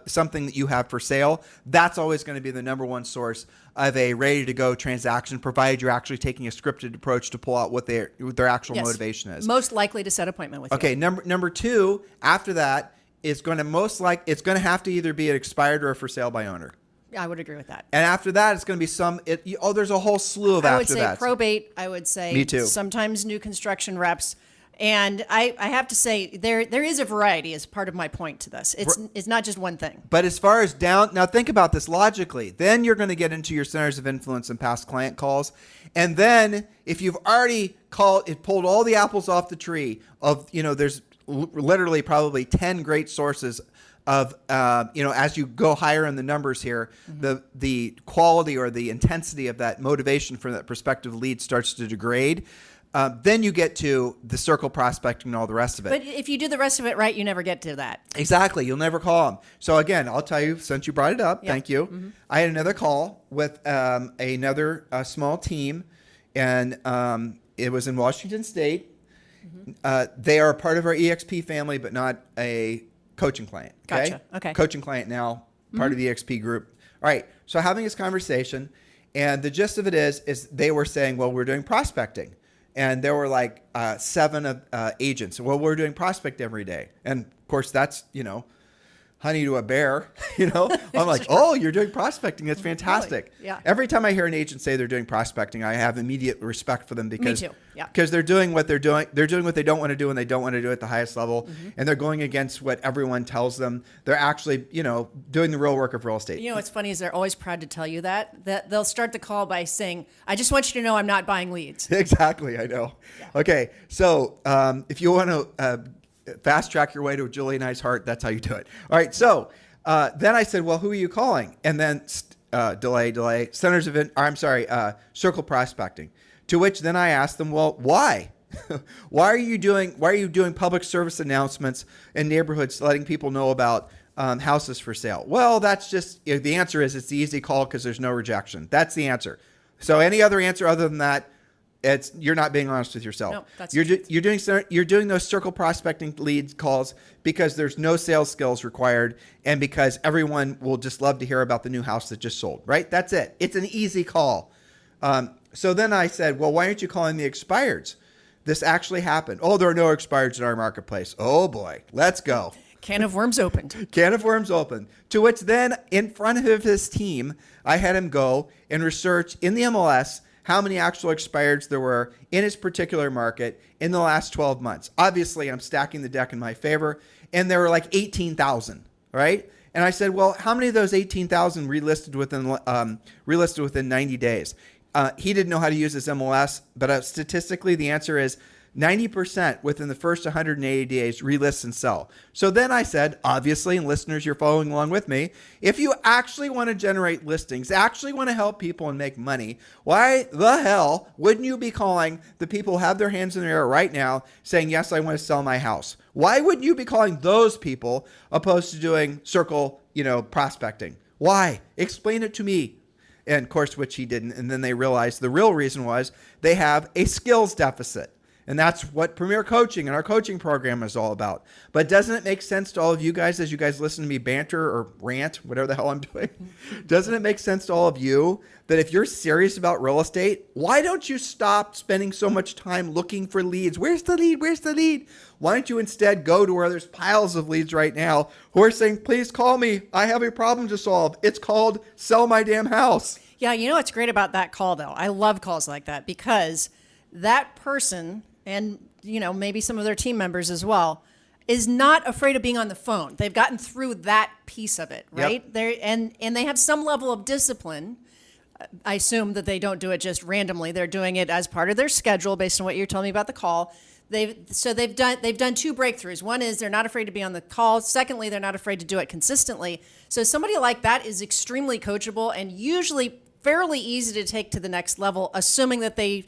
something that you have for sale, that's always going to be the number one source of a ready-to-go transaction, provided you're actually taking a scripted approach to pull out what their actual motivation is. Most likely to set an appointment with you. Okay, number 2, after that, it's going to have to either be an expired or a for sale by owner. I would agree with that. And after that, it's going to be there's a whole slew of after that. I would say probate. I would say Me too. Sometimes new construction reps. And I have to say there is a variety as part of my point to this. It's not just one thing. But as far as now think about this logically. Then you're going to get into your centers of influence and past client calls. And then if you've already pulled all the apples off the tree of, there's literally probably 10 great sources of, as you go higher in the numbers here, the quality or the intensity of that motivation for that prospective lead starts to degrade. Then you get to the circle prospecting and all the rest of it. But if you do the rest of it right, you never get to that. Exactly. You'll never call them. So again, I'll tell you, since you brought it up, thank you. I had another call with another small team, and it was in Washington State. They are a part of our EXP family, but not a coaching client. Okay? Gotcha. Okay. Coaching client now, part of the EXP group. All right. So having this conversation, and the gist of it is they were saying, well, we're doing prospecting. And there were like 7 agents. Well, we're doing prospect every day. And of course, that's, honey to a bear, I'm like, oh, you're doing prospecting. That's fantastic. Really? Yeah. Every time I hear an agent say they're doing prospecting, I have immediate respect for them because, Me too. Yeah. because they're doing what they're doing. They're doing what they don't want to do, and they don't want to do it at the highest level. Mm-hmm. And they're going against what everyone tells them. They're actually, doing the real work of real estate. You know what's funny is they're always proud to tell you that they'll start the call by saying, I just want you to know I'm not buying leads. Exactly. I know. Yeah. Okay. So if you want to fast track your way to Julie and I's heart, that's how you do it. All right. So then I said, well, who are you calling? And then circle prospecting, to which then I asked them, well, why? Why are you doing public service announcements in neighborhoods letting people know about houses for sale? Well, that's just, the answer is it's the easy call because there's no rejection. That's the answer. So any other answer other than that, you're not being honest with yourself. No, that's you're doing those circle prospecting lead calls because there's no sales skills required and because everyone will just love to hear about the new house that just sold, right? That's it. It's an easy call. So then I said, well, why aren't you calling the expireds? This actually happened. Oh, there are no expireds in our marketplace. Oh boy, let's go. Can of worms opened. Can of worms open. To which then, in front of his team, I had him go and research in the MLS how many actual expireds there were in his particular market in the last 12 months. Obviously, I'm stacking the deck in my favor, and there were like 18,000, right? And I said, well, how many of those 18,000 relisted within 90 days? He didn't know how to use his MLS, but statistically, the answer is 90% within the first 180 days relist and sell. So then I said, obviously, and listeners, you're following along with me, if you actually want to generate listings, actually want to help people and make money, why the hell wouldn't you be calling the people who have their hands in the air right now saying, yes, I want to sell my house? Why wouldn't you be calling those people opposed to doing circle, prospecting? Why? Explain it to me. And of course, which he didn't. And then they realized the real reason was they have a skills deficit. And that's what Premier Coaching and our coaching program is all about. But doesn't it make sense to all of you guys as you guys listen to me banter or rant, whatever the hell I'm doing? Doesn't it make sense to all of you that if you're serious about real estate, why don't you stop spending so much time looking for leads? Where's the lead? Where's the lead? Why don't you instead go to where there's piles of leads right now who are saying, please call me. I have a problem to solve. It's called sell my damn house. Yeah, you know what's great about that call, though? I love calls like that because that person, and maybe some of their team members as well, is not afraid of being on the phone. They've gotten through that piece of it, right? Yep. And they have some level of discipline. I assume that they don't do it just randomly. They're doing it as part of their schedule based on what you're telling me about the call. They've done two breakthroughs. One is they're not afraid to be on the call. Secondly, they're not afraid to do it consistently. So somebody like that is extremely coachable and usually fairly easy to take to the next level, assuming that they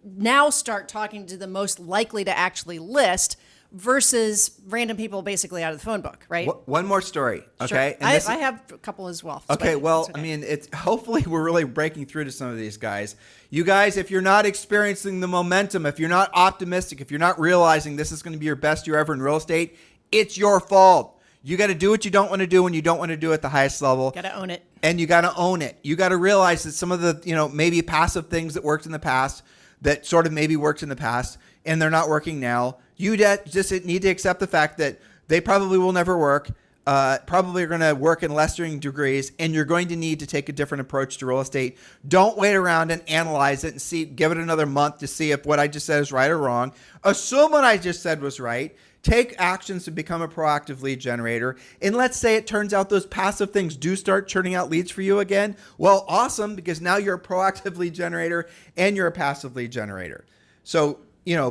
now start talking to the most likely to actually list versus random people basically out of the phone book, right? One more story, okay? Sure. And I have a couple as well. Okay, but well, it's okay. I mean, it's hopefully we're really breaking through to some of these guys. You guys, if you're not experiencing the momentum, if you're not optimistic, if you're not realizing this is going to be your best year ever in real estate, it's your fault. You got to do what you don't want to do when you don't want to do at the highest level. Got to own it. And you got to own it. You got to realize that some of the, maybe passive things that worked in the past, that sort of maybe worked in the past, and they're not working now. You just need to accept the fact that they probably will never work, probably are going to work in lesser degrees, and you're going to need to take a different approach to real estate. Don't wait around and analyze it and give it another month to see if what I just said is right or wrong. Assume what I just said was right. Take actions to become a proactive lead generator. And let's say it turns out those passive things do start churning out leads for you again. Well, awesome, because now you're a proactive lead generator and you're a passive lead generator. So,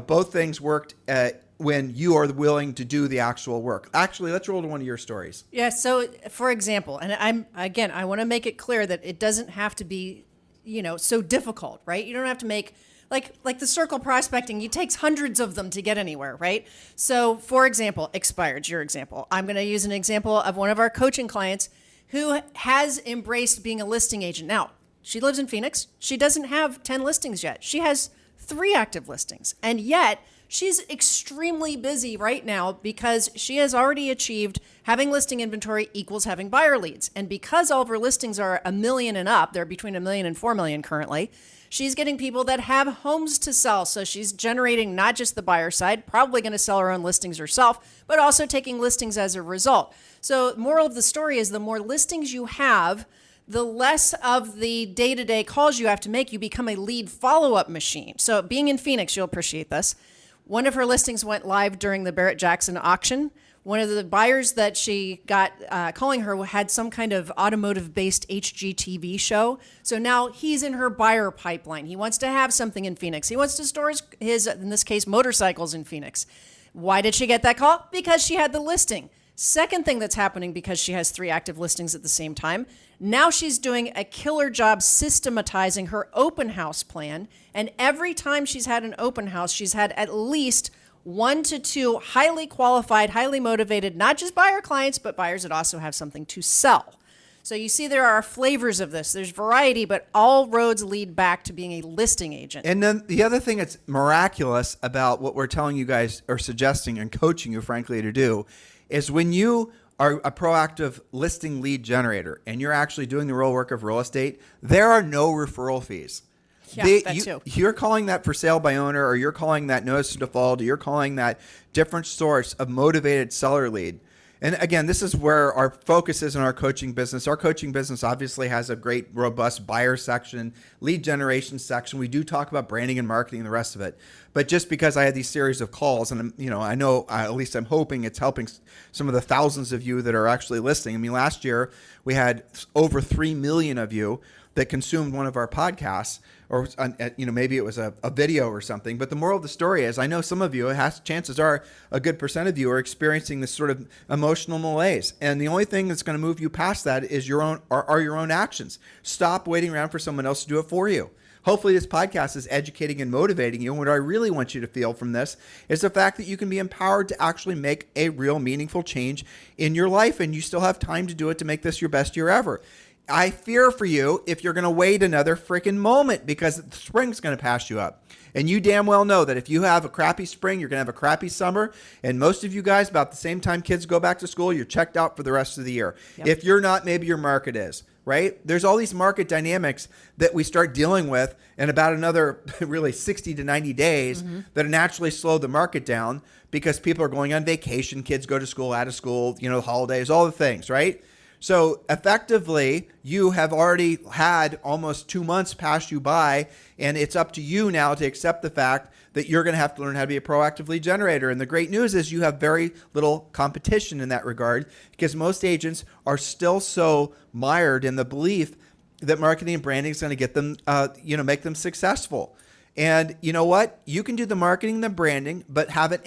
both things worked when you are willing to do the actual work. Actually, let's roll to one of your stories. Yeah. So, for example, and I want to make it clear that it doesn't have to be, so difficult, right? You don't have to make like the circle prospecting. It takes hundreds of them to get anywhere, right? So, for example, expired, your example. I'm going to use an example of one of our coaching clients who has embraced being a listing agent. Now, she lives in Phoenix. She doesn't have 10 listings yet. She has 3 active listings, and yet she's extremely busy right now because she has already achieved having listing inventory equals having buyer leads. And because all of her listings are $1 million and up, they're between $1 million and $4 million currently, She's getting people that have homes to sell. So she's generating not just the buyer side, probably going to sell her own listings herself, but also taking listings as a result. So moral of the story is the more listings you have, the less of the day-to-day calls you have to make. You become a lead follow-up machine. So being in Phoenix, you'll appreciate this. One of her listings went live during the Barrett-Jackson auction. One of the buyers that she got calling her had some kind of automotive-based HGTV show. So now he's in her buyer pipeline. He wants to have something in Phoenix. He wants to store his, in this case, motorcycles in Phoenix. Why did she get that call? Because she had the listing. Second thing that's happening because she has 3 active listings at the same time, now she's doing a killer job systematizing her open house plan. And every time she's had an open house, she's had at least 1 to 2 highly qualified, highly motivated, not just buyer clients, but buyers that also have something to sell. So you see there are flavors of this. There's variety, but all roads lead back to being a listing agent. And then the other thing that's miraculous about what we're telling you guys or suggesting and coaching you, frankly, to do is when you are a proactive listing lead generator and you're actually doing the real work of real estate, there are no referral fees. Yeah, that too. You're calling that for sale by owner, or you're calling that notice of default, or you're calling that different source of motivated seller lead. And again, this is where our focus is in our coaching business. Our coaching business obviously has a great, robust buyer section, lead generation section. We do talk about branding and marketing and the rest of it. But just because I had these series of calls, and I know, at least I'm hoping it's helping some of the thousands of you that are actually listening. I mean, last year we had over 3 million of you that consumed one of our podcasts, or maybe it was a video or something. But the moral of the story is, I know some of you, chances are a good percent of you are experiencing this sort of emotional malaise, and the only thing that's going to move you past that is your own actions. Stop waiting around for someone else to do it for you. Hopefully this podcast is educating and motivating you. And what I really want you to feel from this is the fact that you can be empowered to actually make a real meaningful change in your life, and you still have time to do it to make this your best year ever. I fear for you if you're going to wait another freaking moment, because spring's going to pass you up. And you damn well know that if you have a crappy spring, you're going to have a crappy summer. And most of you guys, about the same time kids go back to school, you're checked out for the rest of the year. Yep. If you're not, maybe your market is, right? There's all these market dynamics that we start dealing with in about another really 60 to 90 days that naturally slow the market down, because people are going on vacation, kids go to school, out of school, holidays, all the things, right? So effectively, you have already had almost 2 months pass you by, and it's up to you now to accept the fact that you're going to have to learn how to be a proactive lead generator. And the great news is you have very little competition in that regard, because most agents are still so mired in the belief that marketing and branding is going to get them, make them successful. And you know what? You can do the marketing and the branding, but have it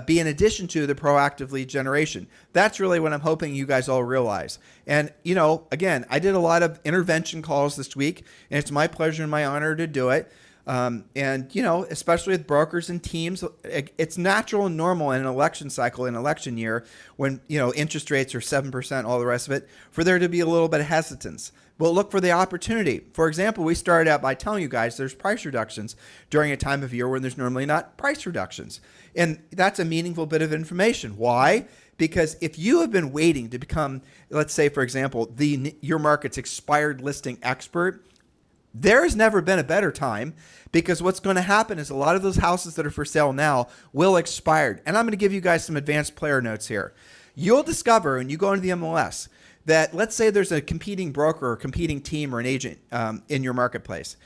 be in addition to the proactive lead generation. That's really what I'm hoping you guys all realize. And, again, I did a lot of intervention calls this week, and it's my pleasure and my honor to do it. Especially with brokers and teams, it's natural and normal in an election cycle, in an election year, when, interest rates are 7%, all the rest of it, for there to be a little bit of hesitance. Well, look for the opportunity. For example, we started out by telling you guys there's price reductions during a time of year when there's normally not price reductions. And that's a meaningful bit of information. Why? Because if you have been waiting to become, let's say, for example, your market's expired listing expert, there has never been a better time, because what's going to happen is a lot of those houses that are for sale now will expire. And I'm going to give you guys some advanced player notes here. You'll discover when you go into the MLS that, let's say there's a competing broker or competing team or an agent in your marketplace.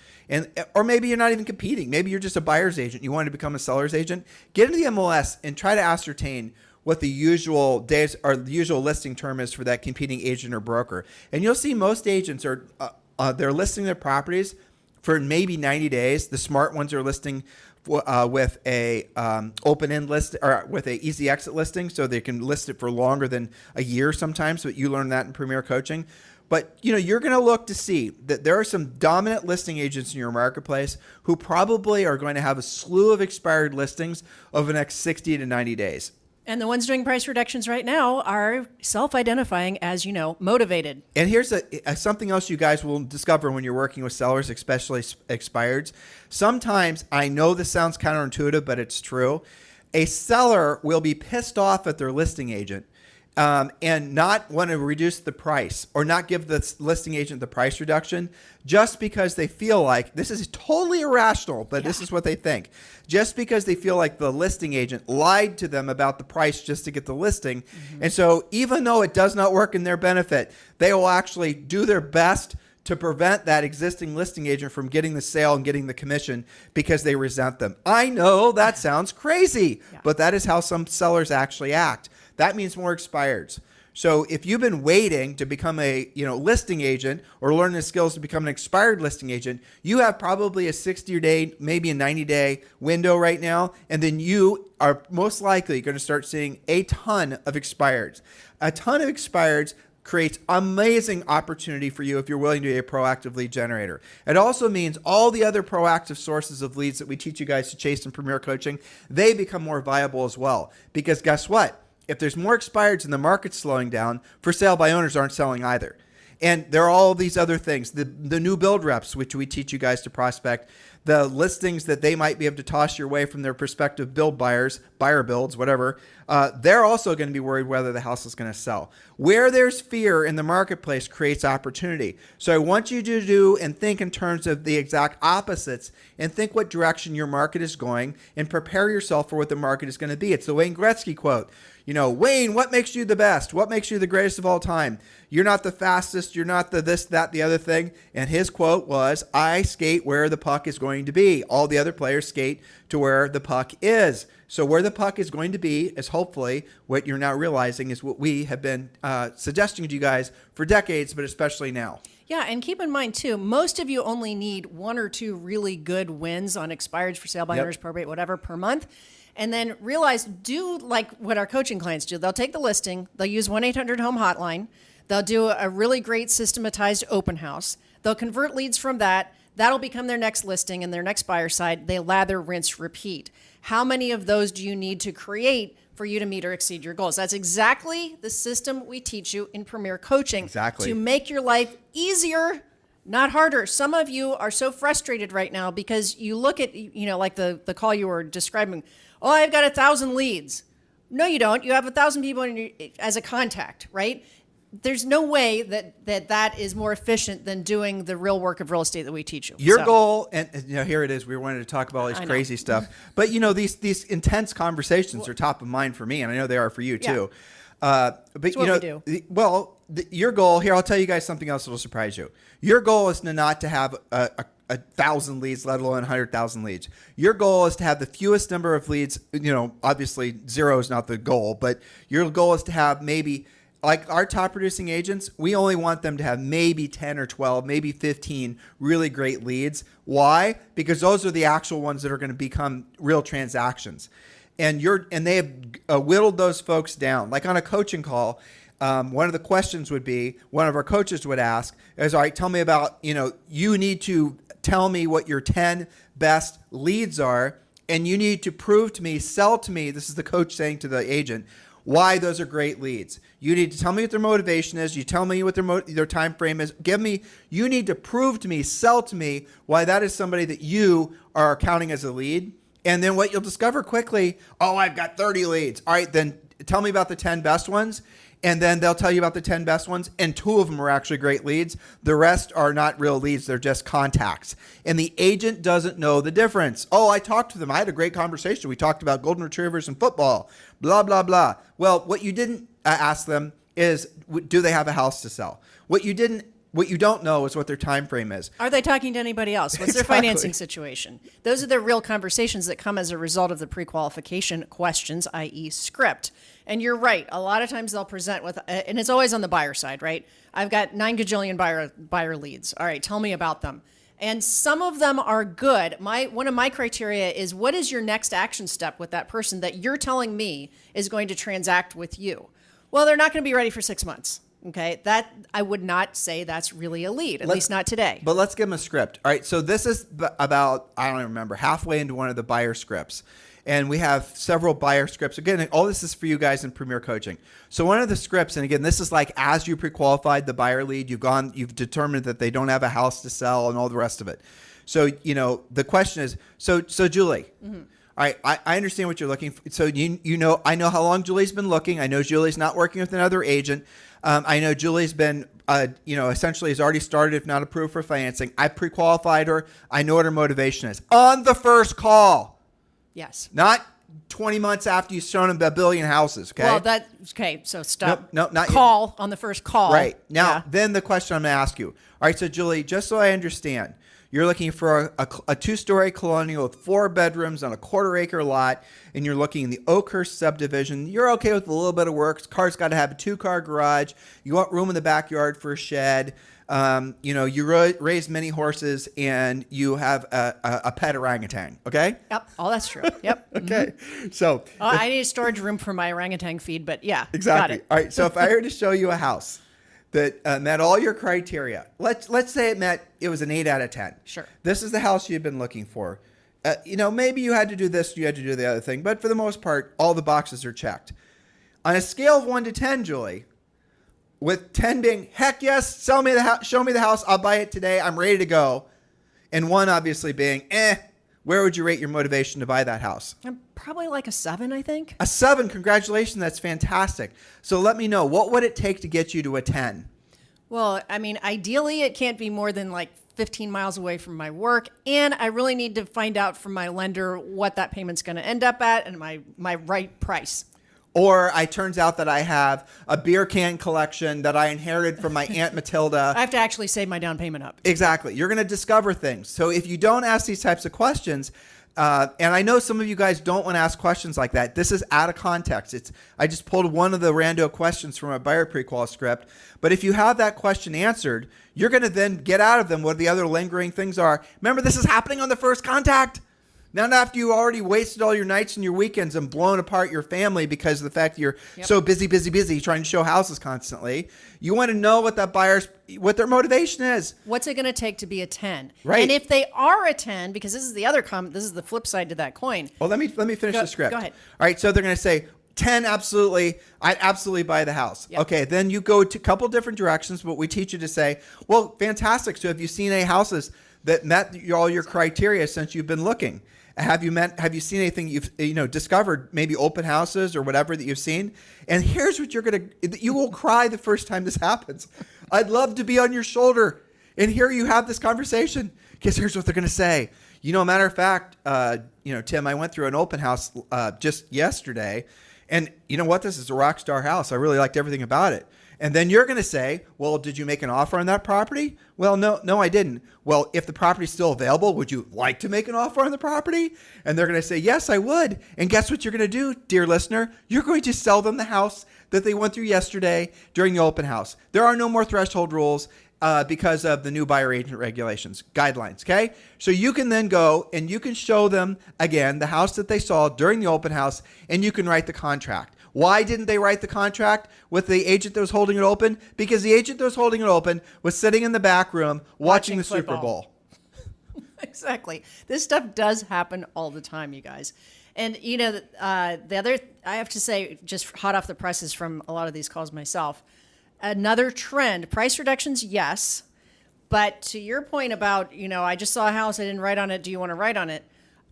Or maybe you're not even competing. Maybe you're just a buyer's agent. You want to become a seller's agent. Get into the MLS and try to ascertain what the usual days or the usual listing term is for that competing agent or broker. And you'll see most agents are they're listing their properties for maybe 90 days. The smart ones are listing with a open-end list, or with a easy exit listing, so they can list it for longer than a year sometimes. But you learn that in Premier Coaching. But you're going to look to see that there are some dominant listing agents in your marketplace who probably are going to have a slew of expired listings over the next 60 to 90 days. And the ones doing price reductions right now are self-identifying as, motivated. And here's something else you guys will discover when you're working with sellers, especially expireds. Sometimes, I know this sounds counterintuitive, but it's true. A seller will be pissed off at their listing agent and not want to reduce the price or not give the listing agent the price reduction just because they feel like this is totally irrational, but this is what they think. Just because they feel like the listing agent lied to them about the price just to get the listing. And so even though it does not work in their benefit, they will actually do their best to prevent that existing listing agent from getting the sale and getting the commission because they resent them. I know that sounds crazy, but that is how some sellers actually act. That means more expireds. So if you've been waiting to become a listing agent or learn the skills to become an expired listing agent, you have probably a 60-day, maybe a 90-day window right now, and then you are most likely going to start seeing a ton of expireds. A ton of expireds creates amazing opportunity for you if you're willing to be a proactive lead generator. It also means all the other proactive sources of leads that we teach you guys to chase in Premier Coaching, they become more viable as well. Because guess what? If there's more expireds and the market's slowing down, for sale by owners aren't selling either. And there are all these other things, the new build reps, which we teach you guys to prospect, the listings that they might be able to toss your way from their prospective build buyers, buyer builds, whatever, they're also going to be worried whether the house is going to sell. Where there's fear in the marketplace creates opportunity. So I want you to do and think in terms of the exact opposites and think what direction your market is going and prepare yourself for what the market is going to be. It's the Wayne Gretzky quote. Wayne, what makes you the best? What makes you the greatest of all time? You're not the fastest. You're not the this, that, the other thing. And his quote was, I skate where the puck is going to be. All the other players skate to where the puck is. So where the puck is going to be is hopefully what you're now realizing is what we have been suggesting to you guys for decades, but especially now. Yeah, and keep in mind, too, most of you only need 1 or 2 really good wins on expireds for sale by owners, probate, whatever, per month. And then realize, do like what our coaching clients do. They'll take the listing. They'll use 1-800-HOME hotline. They'll do a really great systematized open house. They'll convert leads from that. That'll become their next listing and their next buyer side. They lather, rinse, repeat. How many of those do you need to create for you to meet or exceed your goals? That's exactly the system we teach you in Premier Coaching. Exactly. To make your life easier, not harder. Some of you are so frustrated right now because you look at, like the call you were describing. Oh, I've got 1,000 leads. No, you don't. You have 1,000 people as a contact, right? There's no way that is more efficient than doing the real work of real estate that we teach you. Your goal, and here it is. We wanted to talk about all this crazy stuff, but these intense conversations are top of mind for me, and I know they are for you too. But That's what we do. Your goal here. I'll tell you guys something else that will surprise you. Your goal is not to have a 1,000 leads, let alone 100,000 leads. Your goal is to have the fewest number of leads. Obviously 0 is not the goal, but your goal is to have maybe, like our top producing agents, we only want them to have maybe 10 or 12, maybe 15 really great leads. Why? Because those are the actual ones that are going to become real transactions. And they have whittled those folks down. Like on a coaching call, one of the questions would be, one of our coaches would ask is, all right, tell me about, you need to tell me what your 10 best leads are, and you need to prove to me, sell to me, this is the coach saying to the agent, why those are great leads. You need to tell me what their motivation is. You tell me what their time frame is. You need to prove to me, sell to me why that is somebody that you are counting as a lead. And then what you'll discover quickly, I've got 30 leads. All right, then tell me about the 10 best ones. And then they'll tell you about the 10 best ones, and 2 of them are actually great leads. The rest are not real leads. They're just contacts. And the agent doesn't know the difference. I talked to them. I had a great conversation. We talked about golden retrievers and football, blah, blah, blah. Well, what you didn't ask them is, do they have a house to sell? What you don't know is what their time frame is. Are they talking to anybody else? What's their financing situation? Those are the real conversations that come as a result of the pre-qualification questions, i.e. script. And you're right. A lot of times they'll present with, and it's always on the buyer side, right? I've got 9 gajillion buyer leads. All right, tell me about them. And some of them are good. One of my criteria is, what is your next action step with that person that you're telling me is going to transact with you? Well, they're not going to be ready for 6 months. Okay, that I would not say that's really a lead, at least not today. But let's give them a script. All right, so this is about, I don't remember, halfway into one of the buyer scripts. And we have several buyer scripts. Again, all this is for you guys in Premier Coaching. So one of the scripts, and again, this is like as you pre-qualified the buyer lead, you've determined that they don't have a house to sell and all the rest of it. So, the question is, so Julie, All right, I understand what you're looking for. So I know how long Julie's been looking. I know Julie's not working with another agent. I know Julie's been, essentially has already started, if not approved for financing. I pre-qualified her. I know what her motivation is. On the first call. Yes. Not 20 months after you've shown them a billion houses, okay? Well, so stop. Nope, not call on the first call. Right. Now, Yeah. then the question I'm going to ask you. All right, so Julie, just so I understand, you're looking for a two-story colonial with 4 bedrooms on a quarter-acre lot, and you're looking in the Oakhurst subdivision. You're okay with a little bit of work. Car's got to have a 2-car garage. You want room in the backyard for a shed. You raise many horses, and you have a pet orangutan, okay? Yep. Oh, that's true. Yep. Okay. So I need a storage room for my orangutan feed, but yeah. exactly. Got it. All right. So if I were to show you a house that met all your criteria, let's say it was an 8 out of 10. Sure. This is the house you've been looking for. Maybe you had to do this, you had to do the other thing, but for the most part, all the boxes are checked. On a scale of 1 to 10, Julie, with 10 being, heck yes, show me the house, I'll buy it today, I'm ready to go. And 1 obviously being, where would you rate your motivation to buy that house? I'm probably like a 7, I think. A 7, congratulations, that's fantastic. So let me know, what would it take to get you to a 10? Well, I mean, ideally, it can't be more than like 15 miles away from my work. And I really need to find out from my lender what that payment's going to end up at and my right price. Or it turns out that I have a beer can collection that I inherited from my Aunt Matilda. I have to actually save my down payment up. Exactly. You're going to discover things. So if you don't ask these types of questions, and I know some of you guys don't want to ask questions like that. This is out of context. I just pulled one of the rando questions from a buyer pre-qual script. But if you have that question answered, you're going to then get out of them what the other lingering things are. Remember, this is happening on the first contact. Not after you already wasted all your nights and your weekends and blown apart your family because of the fact that you're so busy trying to show houses constantly. You want to know what what their motivation is. What's it going to take to be a 10? Right. And if they are a 10, because this is the other this is the flip side to that coin. Well, let me finish the script. Go ahead. All right, so they're going to say 10, absolutely. I'd absolutely buy the house. Yep. Okay, then you go to a couple different directions, but we teach you to say, well, fantastic. So have you seen any houses that met all your criteria since you've been looking? Have you seen anything you've discovered, maybe open houses or whatever that you've seen? And here's what you will cry the first time this happens. I'd love to be on your shoulder and hear you have this conversation, because here's what they're going to say. Matter of fact, Tim, I went through an open house just yesterday, and you know what? This is a rock star house. I really liked everything about it. And then you're going to say, well, did you make an offer on that property? Well, no, I didn't. Well, if the property's still available, would you like to make an offer on the property? And they're going to say, yes, I would. And guess what you're going to do, dear listener? You're going to sell them the house that they went through yesterday during the open house. There are no more threshold rules because of the new buyer agent regulations, guidelines, okay? So you can then go and you can show them, again, the house that they saw during the open house, and you can write the contract. Why didn't they write the contract with the agent that was holding it open? Because the agent that was holding it open was sitting in the back room watching the Super Bowl. Exactly. This stuff does happen all the time, you guys. And, the other, I have to say, just hot off the presses from a lot of these calls myself, another trend, price reductions, yes. But to your point about, I just saw a house, I didn't write on it. Do you want to write on it?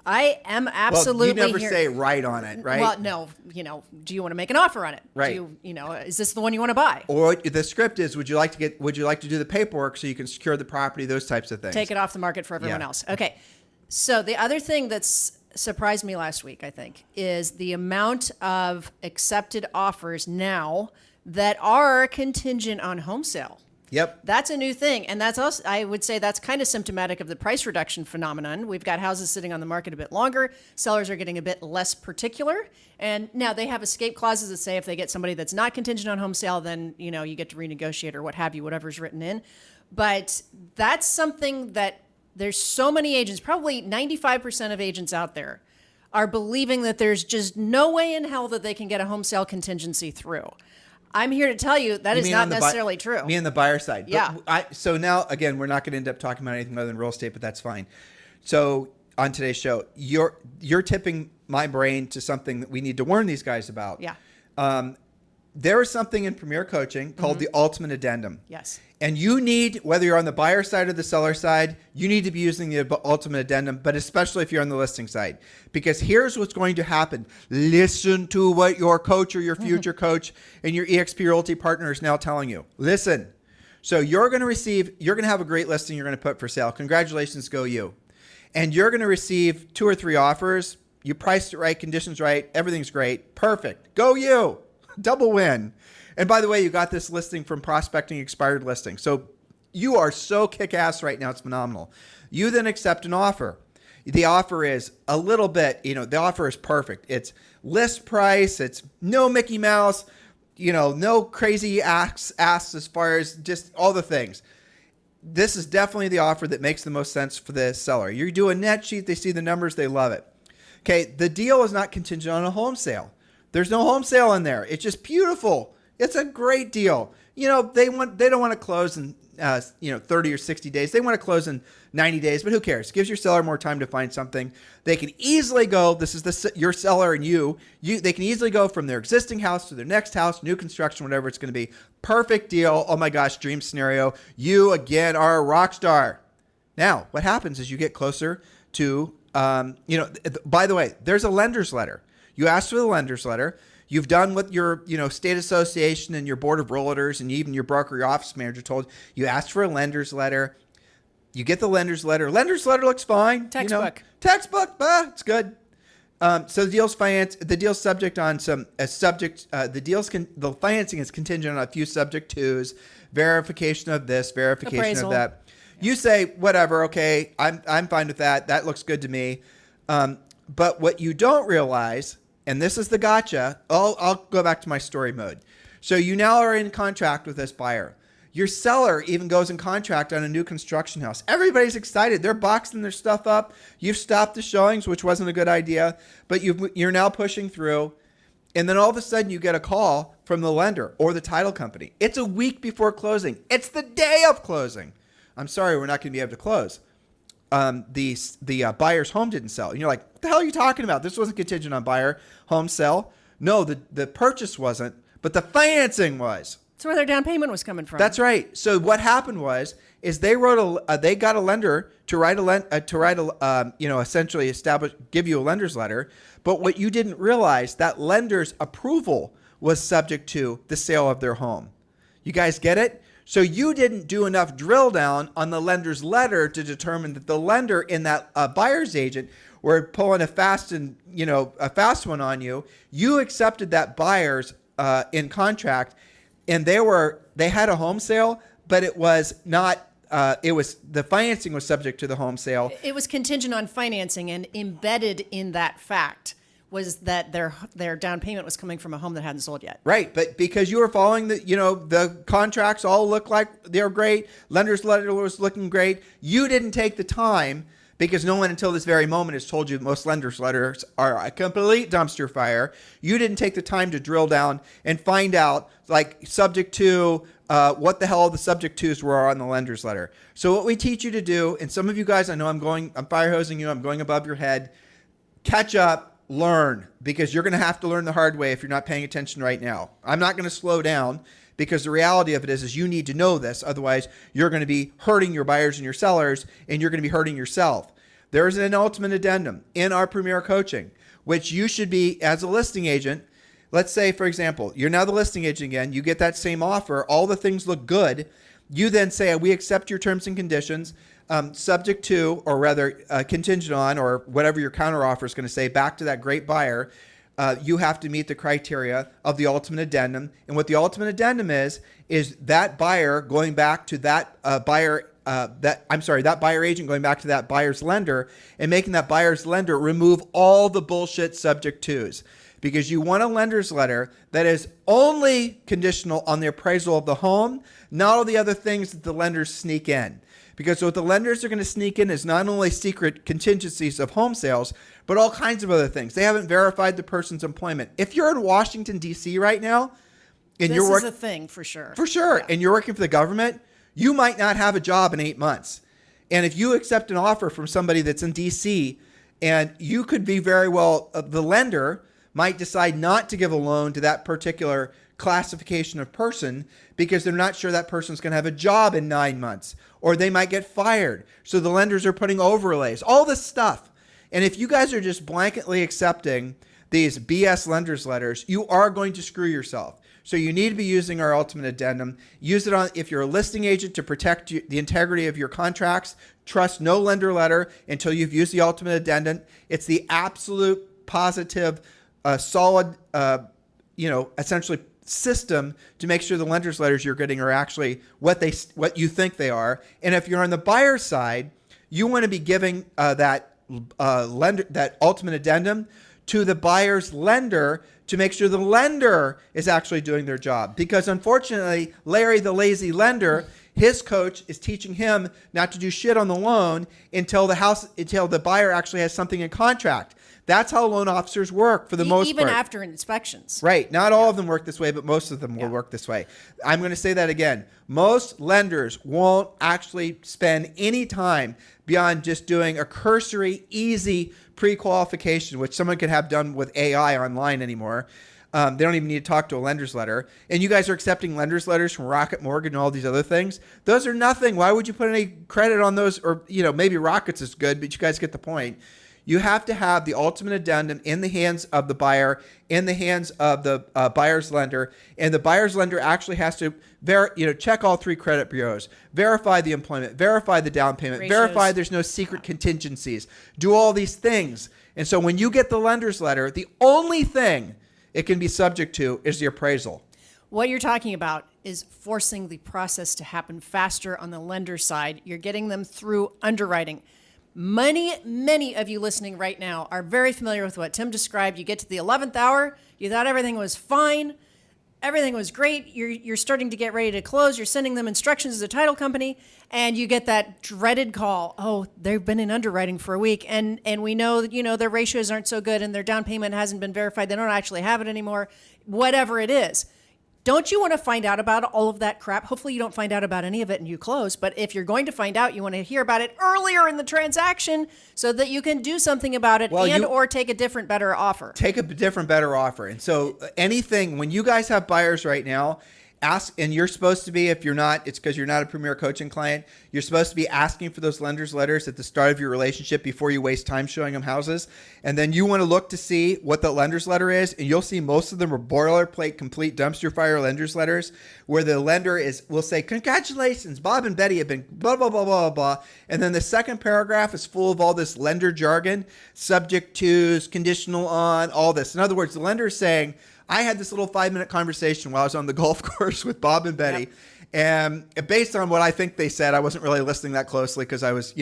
I am absolutely. Well, you never say write on it, right? Well, no. Do you want to make an offer on it? Right. Is this the one you want to buy? Or the script is, would you like to do the paperwork so you can secure the property? Those types of things. Take it off the market for everyone else. Okay. So the other thing that's surprised me last week, I think, is the amount of accepted offers now that are contingent on home sale. Yep. That's a new thing. And that's also, I would say that's kind of symptomatic of the price reduction phenomenon. We've got houses sitting on the market a bit longer. Sellers are getting a bit less particular. And now they have escape clauses that say if they get somebody that's not contingent on home sale, then, you get to renegotiate or what have you, whatever's written in. But that's something that there's so many agents, probably 95% of agents out there are believing that there's just no way in hell that they can get a home sale contingency through. I'm here to tell you that is not necessarily true. Me on the buyer side. Yeah. So now, again, we're not going to end up talking about anything other than real estate, but that's fine. So on today's show, you're tipping my brain to something that we need to warn these guys about. Yeah. there is something in Premier Coaching called the Ultimate Addendum. Yes. And you need, whether you're on the buyer side or the seller side, you need to be using the Ultimate Addendum, but especially if you're on the listing side. Because here's what's going to happen. Listen to what your coach or your future coach and your eXp Realty partner is now telling you. Listen. So you're going to have a great listing you're going to put for sale. Congratulations, go you. And you're going to receive 2 or 3 offers. You priced it right, conditions right, everything's great. Perfect. Go you. Double win. And by the way, you got this listing from Prospecting Expired Listing. So you are so kick-ass right now. It's phenomenal. You then accept an offer. The offer is a little bit, the offer is perfect. It's list price. It's no Mickey Mouse, no crazy asks as far as just all the things. This is definitely the offer that makes the most sense for the seller. You do a net sheet. They see the numbers. They love it. Okay. The deal is not contingent on a home sale. There's no home sale in there. It's just beautiful. It's a great deal. They don't want to close in 30 or 60 days. They want to close in 90 days, but who cares? Gives your seller more time to find something. They can easily go. This is your seller and they can easily go from their existing house to their next house, new construction, whatever it's going to be. Perfect deal. Oh my gosh, dream scenario. You again are a rock star. Now, what happens is you get closer to, by the way, there's a lender's letter. You ask for the lender's letter. You've done what your state association and your board of realtors and even your broker, your office manager told you. You asked for a lender's letter. You get the lender's letter. Lender's letter looks fine. Textbook. Textbook. It's good. So the deal's financed. The deal's subject on some subject. The financing is contingent on a few subject twos, verification of this, verification Appraisal. of that. You say whatever. Okay, I'm fine with that. That looks good to me. But what you don't realize, and this is the gotcha, I'll go back to my story mode. So you now are in contract with this buyer. Your seller even goes in contract on a new construction house. Everybody's excited. They're boxing their stuff up. You've stopped the showings, which wasn't a good idea, but you're now pushing through. And then all of a sudden you get a call from the lender or the title company. It's a week before closing. It's the day of closing. I'm sorry, we're not going to be able to close. The buyer's home didn't sell. And you're like, what the hell are you talking about? This wasn't contingent on buyer home sell. No, the purchase wasn't, but the financing was. That's where their down payment was coming from. That's right. So what happened is they got a lender to essentially give you a lender's letter. But what you didn't realize, that lender's approval was subject to the sale of their home. You guys get it? So you didn't do enough drill down on the lender's letter to determine that the lender and that buyer's agent were pulling a fast one on you. You accepted that buyer's in contract, and they had a home sale, but it was not. The financing was subject to the home sale. It was contingent on financing, and embedded in that fact was that their down payment was coming from a home that hadn't sold yet. Right, but because you were following the contracts all look like they're great, lender's letter was looking great, you didn't take the time, because no one until this very moment has told you most lender's letters are a complete dumpster fire. You didn't take the time to drill down and find out, subject to what the hell the subject twos were on the lender's letter. So what we teach you to do, and some of you guys, I know I'm fire hosing you, I'm going above your head, catch up. Learn, because you're going to have to learn the hard way if you're not paying attention right now. I'm not going to slow down, because the reality of it is you need to know this. Otherwise, you're going to be hurting your buyers and your sellers, and you're going to be hurting yourself. There is an ultimate addendum in our Premier Coaching, which you should be, as a listing agent. Let's say, for example, you're now the listing agent again. You get that same offer. All the things look good. You then say, we accept your terms and conditions. Subject to, or rather contingent on, or whatever your counteroffer is going to say, back to that great buyer, you have to meet the criteria of the ultimate addendum. And what the ultimate addendum is that buyer going back to that that buyer agent going back to that buyer's lender and making that buyer's lender remove all the bullshit subject tos. Because you want a lender's letter that is only conditional on the appraisal of the home, not all the other things that the lenders sneak in. Because what the lenders are going to sneak in is not only secret contingencies of home sales, but all kinds of other things. They haven't verified the person's employment. If you're in Washington, D.C. right now, and this is a thing for sure. For sure. Yeah. And you're working for the government, you might not have a job in 8 months. And if you accept an offer from somebody that's in D.C., and you could be very well, the lender might decide not to give a loan to that particular classification of person because they're not sure that person's going to have a job in 9 months, or they might get fired. So the lenders are putting overlays, all this stuff. And if you guys are just blanketly accepting these BS lenders letters, you are going to screw yourself. So you need to be using our ultimate addendum. Use it on if you're a listing agent to protect the integrity of your contracts. Trust no lender letter until you've used the ultimate addendum. It's the absolute positive, solid, essentially system to make sure the lender's letters you're getting are actually what you think they are. And if you're on the buyer side, you want to be giving that ultimate addendum to the buyer's lender to make sure the lender is actually doing their job. Because unfortunately, Larry, the lazy lender, his coach is teaching him not to do shit on the loan until the buyer actually has something in contract. That's how loan officers work for the most part. Even after inspections. Right. Not all of them work this way, but most of them will work this way. I'm going to say that again. Most lenders won't actually spend any time beyond just doing a cursory, easy pre-qualification, which someone could have done with AI online anymore. They don't even need to talk to a lender's letter. And you guys are accepting lender's letters from Rocket Mortgage and all these other things. Those are nothing. Why would you put any credit on those? Or, maybe Rockets is good, but you guys get the point. You have to have the ultimate addendum in the hands of the buyer, in the hands of the buyer's lender, and the buyer's lender actually has to check all 3 credit bureaus, verify the employment, verify the down payment, Ratios. verify there's no secret contingencies, do all these things. And so when you get the lender's letter, the only thing it can be subject to is the appraisal. What you're talking about is forcing the process to happen faster on the lender side. You're getting them through underwriting. Many of you listening right now are very familiar with what Tim described. You get to the 11th hour, you thought everything was fine, everything was great, you're starting to get ready to close, you're sending them instructions as a title company, and you get that dreaded call. Oh, they've been in underwriting for a week, and we know that, their ratios aren't so good and their down payment hasn't been verified, they don't actually have it anymore, whatever it is. Don't you want to find out about all of that crap? Hopefully you don't find out about any of it and you close. But if you're going to find out, you want to hear about it earlier in the transaction so that you can do something about it or take a different, better offer. Take a different, better offer. And so anything, when you guys have buyers right now, ask, and you're supposed to be, if you're not, it's because you're not a Premier Coaching client, you're supposed to be asking for those lender's letters at the start of your relationship before you waste time showing them houses. And then you want to look to see what the lender's letter is, and you'll see most of them are boilerplate, complete dumpster fire lender's letters, where the lender will say, congratulations, Bob and Betty have been blah, blah, blah, blah, blah. And then the second paragraph is full of all this lender jargon, subject to's, conditional on, all this. In other words, the lender is saying, I had this little 5-minute conversation while I was on the golf course with Bob and Betty. Yep. And based on what I think they said, I wasn't really listening that closely because I was,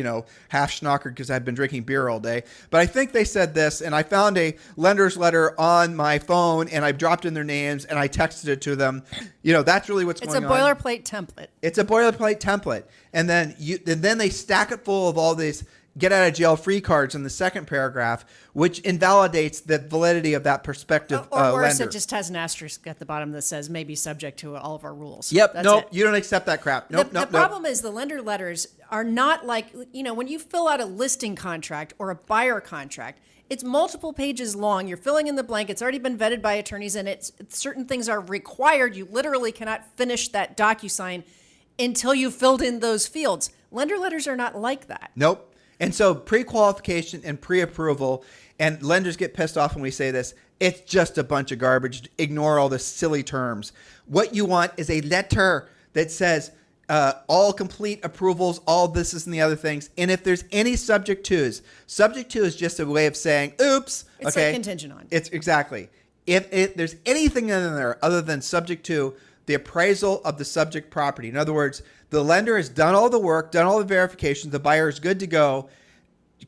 half schnockered because I'd been drinking beer all day. But I think they said this, and I found a lender's letter on my phone, and I dropped in their names, and I texted it to them. That's really what's going on. It's a boilerplate template. It's a boilerplate template. And then they stack it full of all these get out of jail free cards in the second paragraph, which invalidates the validity of that prospective or worse, lender. it just has an asterisk at the bottom that says maybe subject to all of our rules. Yep. That's nope. it. You don't accept that crap. The problem is the lender letters are not like, when you fill out a listing contract or a buyer contract, it's multiple pages long. You're filling in the blank. It's already been vetted by attorneys, and certain things are required. You literally cannot finish that DocuSign until you filled in those fields. Lender letters are not like that. Nope. And so pre-qualification and pre-approval, and lenders get pissed off when we say this, it's just a bunch of garbage. Ignore all the silly terms. What you want is a letter that says all complete approvals, all this is and the other things. And if there's any subject to is just a way of saying, oops. It's okay, like contingent on. It's exactly. If there's anything in there other than subject to the appraisal of the subject property. In other words, the lender has done all the work, done all the verifications. The buyer is good to go,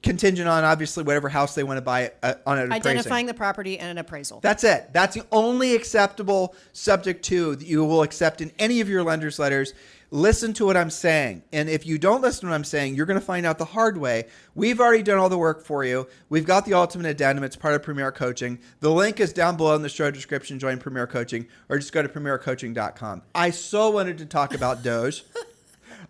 contingent on obviously whatever house they want to buy on an appraisal. Identifying the property and an appraisal. That's it. That's the only acceptable subject to that you will accept in any of your lender's letters. Listen to what I'm saying. And if you don't listen to what I'm saying, you're going to find out the hard way. We've already done all the work for you. We've got the ultimate addendum. It's part of Premier Coaching. The link is down below in the show description. Join Premier Coaching, or just go to premiercoaching.com. I so wanted to talk about Doge.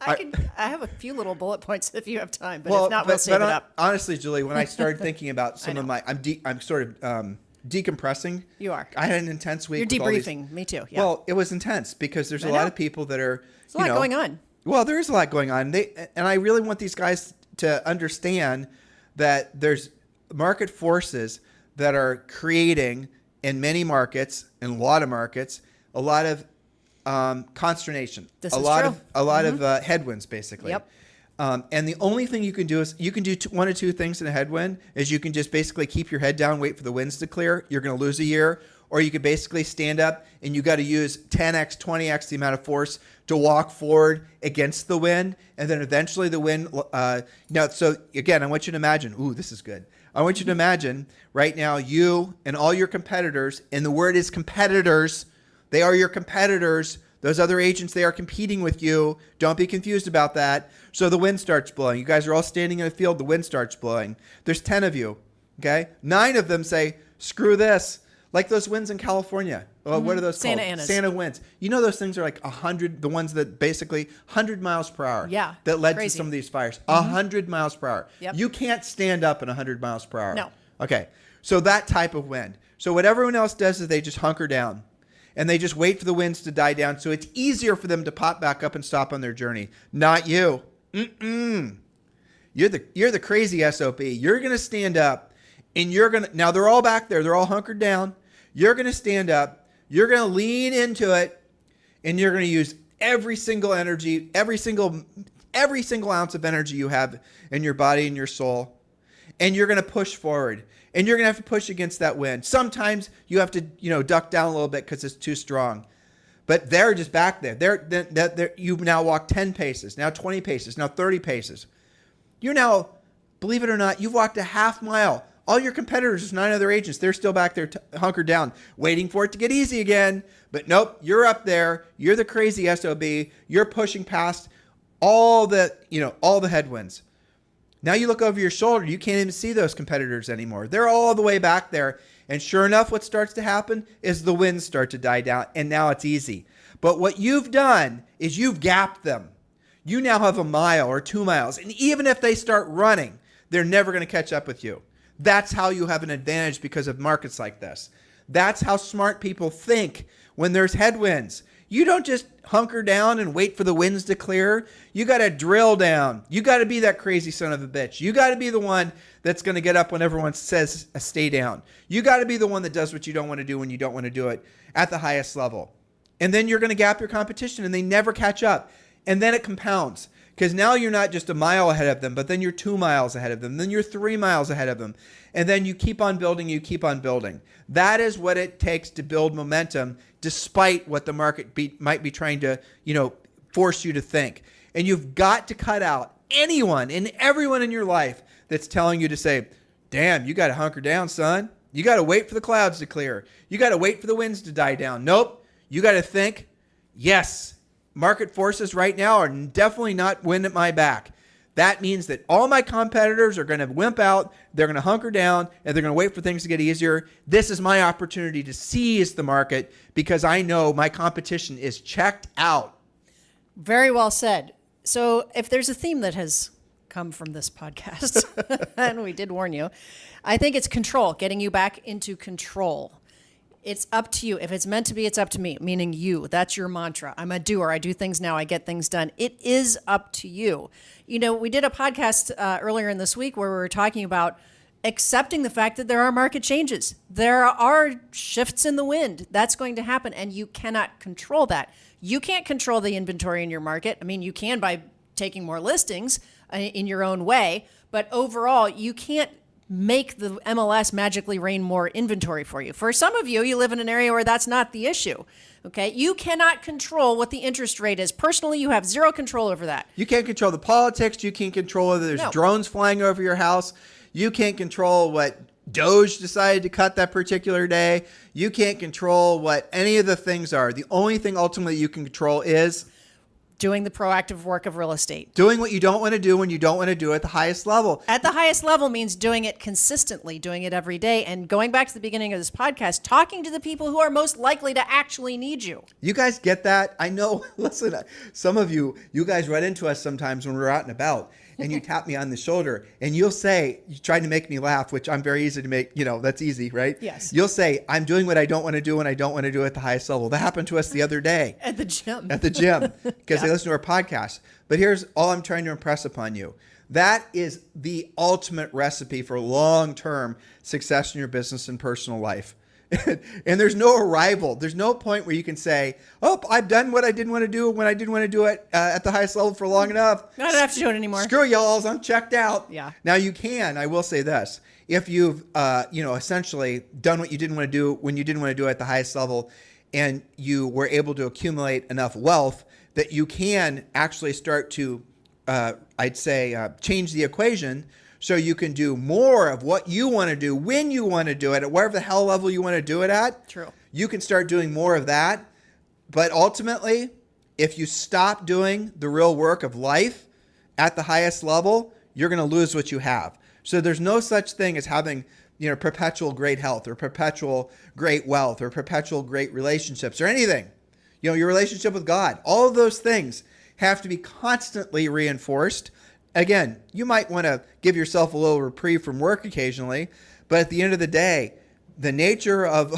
I have a few little bullet points if you have time, but if not, we'll save it up. Honestly, Julie, when I started thinking about some of my, I'm sort of decompressing. You are. I had an intense week. You're with all these- debriefing. Me too. Yeah. Well, it was intense because there's a I lot know. of people that are. There's a lot going on. Well, there is a lot going on. And I really want these guys to understand that there's market forces that are creating in many markets, in a lot of markets, a lot of consternation, This a is lot true. of a lot of headwinds, basically. Yep. And the only thing you can do is you can do one of two things in a headwind is you can just basically keep your head down, wait for the winds to clear. You're going to lose a year. Or you could basically stand up and you got to use 10x, 20x the amount of force to walk forward against the wind. And then eventually the wind, so again, I want you to imagine, ooh, this is good. I want you to imagine right now you and all your competitors, and the word is competitors. They are your competitors. Those other agents, they are competing with you. Don't be confused about that. So the wind starts blowing. You guys are all standing in a field. The wind starts blowing. There's 10 of you, okay? 9 of them say, screw this. Like those winds in California. What are those Santa called? Anas. Santa winds. You know those things are like 100, the ones that basically 100 miles per hour. Yeah, That led crazy. to some of these fires. 100 miles per hour. Yep. You can't stand up at 100 miles per hour. No. Okay. So that type of wind. So what everyone else does is they just hunker down. And they just wait for the winds to die down so it's easier for them to pop back up and stop on their journey. Not you. You're the crazy SOB. You're going to stand up and you're going to, now they're all back there. They're all hunkered down. You're going to stand up. You're going to lean into it and you're going to use every single energy, every single ounce of energy you have in your body and your soul. And you're going to push forward. And you're going to have to push against that wind. Sometimes you have to, duck down a little bit because it's too strong. But they're just back there. You've now walked 10 paces, now 20 paces, now 30 paces. You're now, believe it or not, you've walked a half mile. All your competitors, there's 9 other agents, they're still back there hunkered down, waiting for it to get easy again. But nope, you're up there. You're the crazy SOB. You're pushing past all the headwinds. Now you look over your shoulder, you can't even see those competitors anymore. They're all the way back there. And sure enough, what starts to happen is the winds start to die down, and now it's easy. But what you've done is you've gapped them. You now have a mile or 2 miles. And even if they start running, they're never going to catch up with you. That's how you have an advantage because of markets like this. That's how smart people think when there's headwinds. You don't just hunker down and wait for the winds to clear. You got to drill down. You got to be that crazy son of a bitch. You got to be the one that's going to get up when everyone says stay down. You got to be the one that does what you don't want to do when you don't want to do it at the highest level. And then you're going to gap your competition and they never catch up. And then it compounds because now you're not just a mile ahead of them, but then you're 2 miles ahead of them. Then you're 3 miles ahead of them. And then you keep on building, you keep on building. That is what it takes to build momentum despite what the market might be trying to, force you to think. And you've got to cut out anyone and everyone in your life that's telling you to say, damn, you got to hunker down, son. You got to wait for the clouds to clear. You got to wait for the winds to die down. Nope. You got to think, yes, market forces right now are definitely not wind at my back. That means that all my competitors are going to wimp out, they're going to hunker down, and they're going to wait for things to get easier. This is my opportunity to seize the market because I know my competition is checked out. Very well said. So if there's a theme that has come from this podcast, and we did warn you, I think it's control, getting you back into control. It's up to you. If it's meant to be, it's up to me, meaning you. That's your mantra. I'm a doer. I do things now. I get things done. It is up to you. We did a podcast earlier in this week where we were talking about accepting the fact that there are market changes. There are shifts in the wind. That's going to happen, and you cannot control that. You can't control the inventory in your market. I mean, you can by taking more listings in your own way, but overall, you can't make the MLS magically rain more inventory for you. For some of you, you live in an area where that's not the issue. Okay, you cannot control what the interest rate is. Personally, you have zero control over that. You can't control the politics. You can't control whether there's drones flying over your house. You can't control what Doge decided to cut that particular day. You can't control what any of the things are. The only thing ultimately you can control is doing the proactive work of real estate. Doing what you don't want to do when you don't want to do it at the highest level. At the highest level means doing it consistently, doing it every day, and going back to the beginning of this podcast, talking to the people who are most likely to actually need you. You guys get that? I know, listen, some of you guys run into us sometimes when we're out and about, and you tap me on the shoulder and you'll say, you're trying to make me laugh, which I'm very easy to make, that's easy, right? Yes. You'll say, I'm doing what I don't want to do and I don't want to do it at the highest level. That happened to us the other day. At the gym. Because they listen to our podcast. But here's all I'm trying to impress upon you. That is the ultimate recipe for long-term success in your business and personal life. And there's no arrival. There's no point where you can say, oh, I've done what I didn't want to do when I didn't want to do it at the highest level for long enough. I don't have to do it anymore. Screw y'all, I'm checked out. Yeah. Now you can, I will say this. If you've, essentially done what you didn't want to do when you didn't want to do it at the highest level, and you were able to accumulate enough wealth that you can actually start to, change the equation so you can do more of what you want to do when you want to do it at wherever the hell level you want to do it at. True. You can start doing more of that. But ultimately, if you stop doing the real work of life at the highest level, you're going to lose what you have. So there's no such thing as having, perpetual great health or perpetual great wealth or perpetual great relationships or anything. Your relationship with God, all of those things have to be constantly reinforced. Again, you might want to give yourself a little reprieve from work occasionally, but at the end of the day, the nature of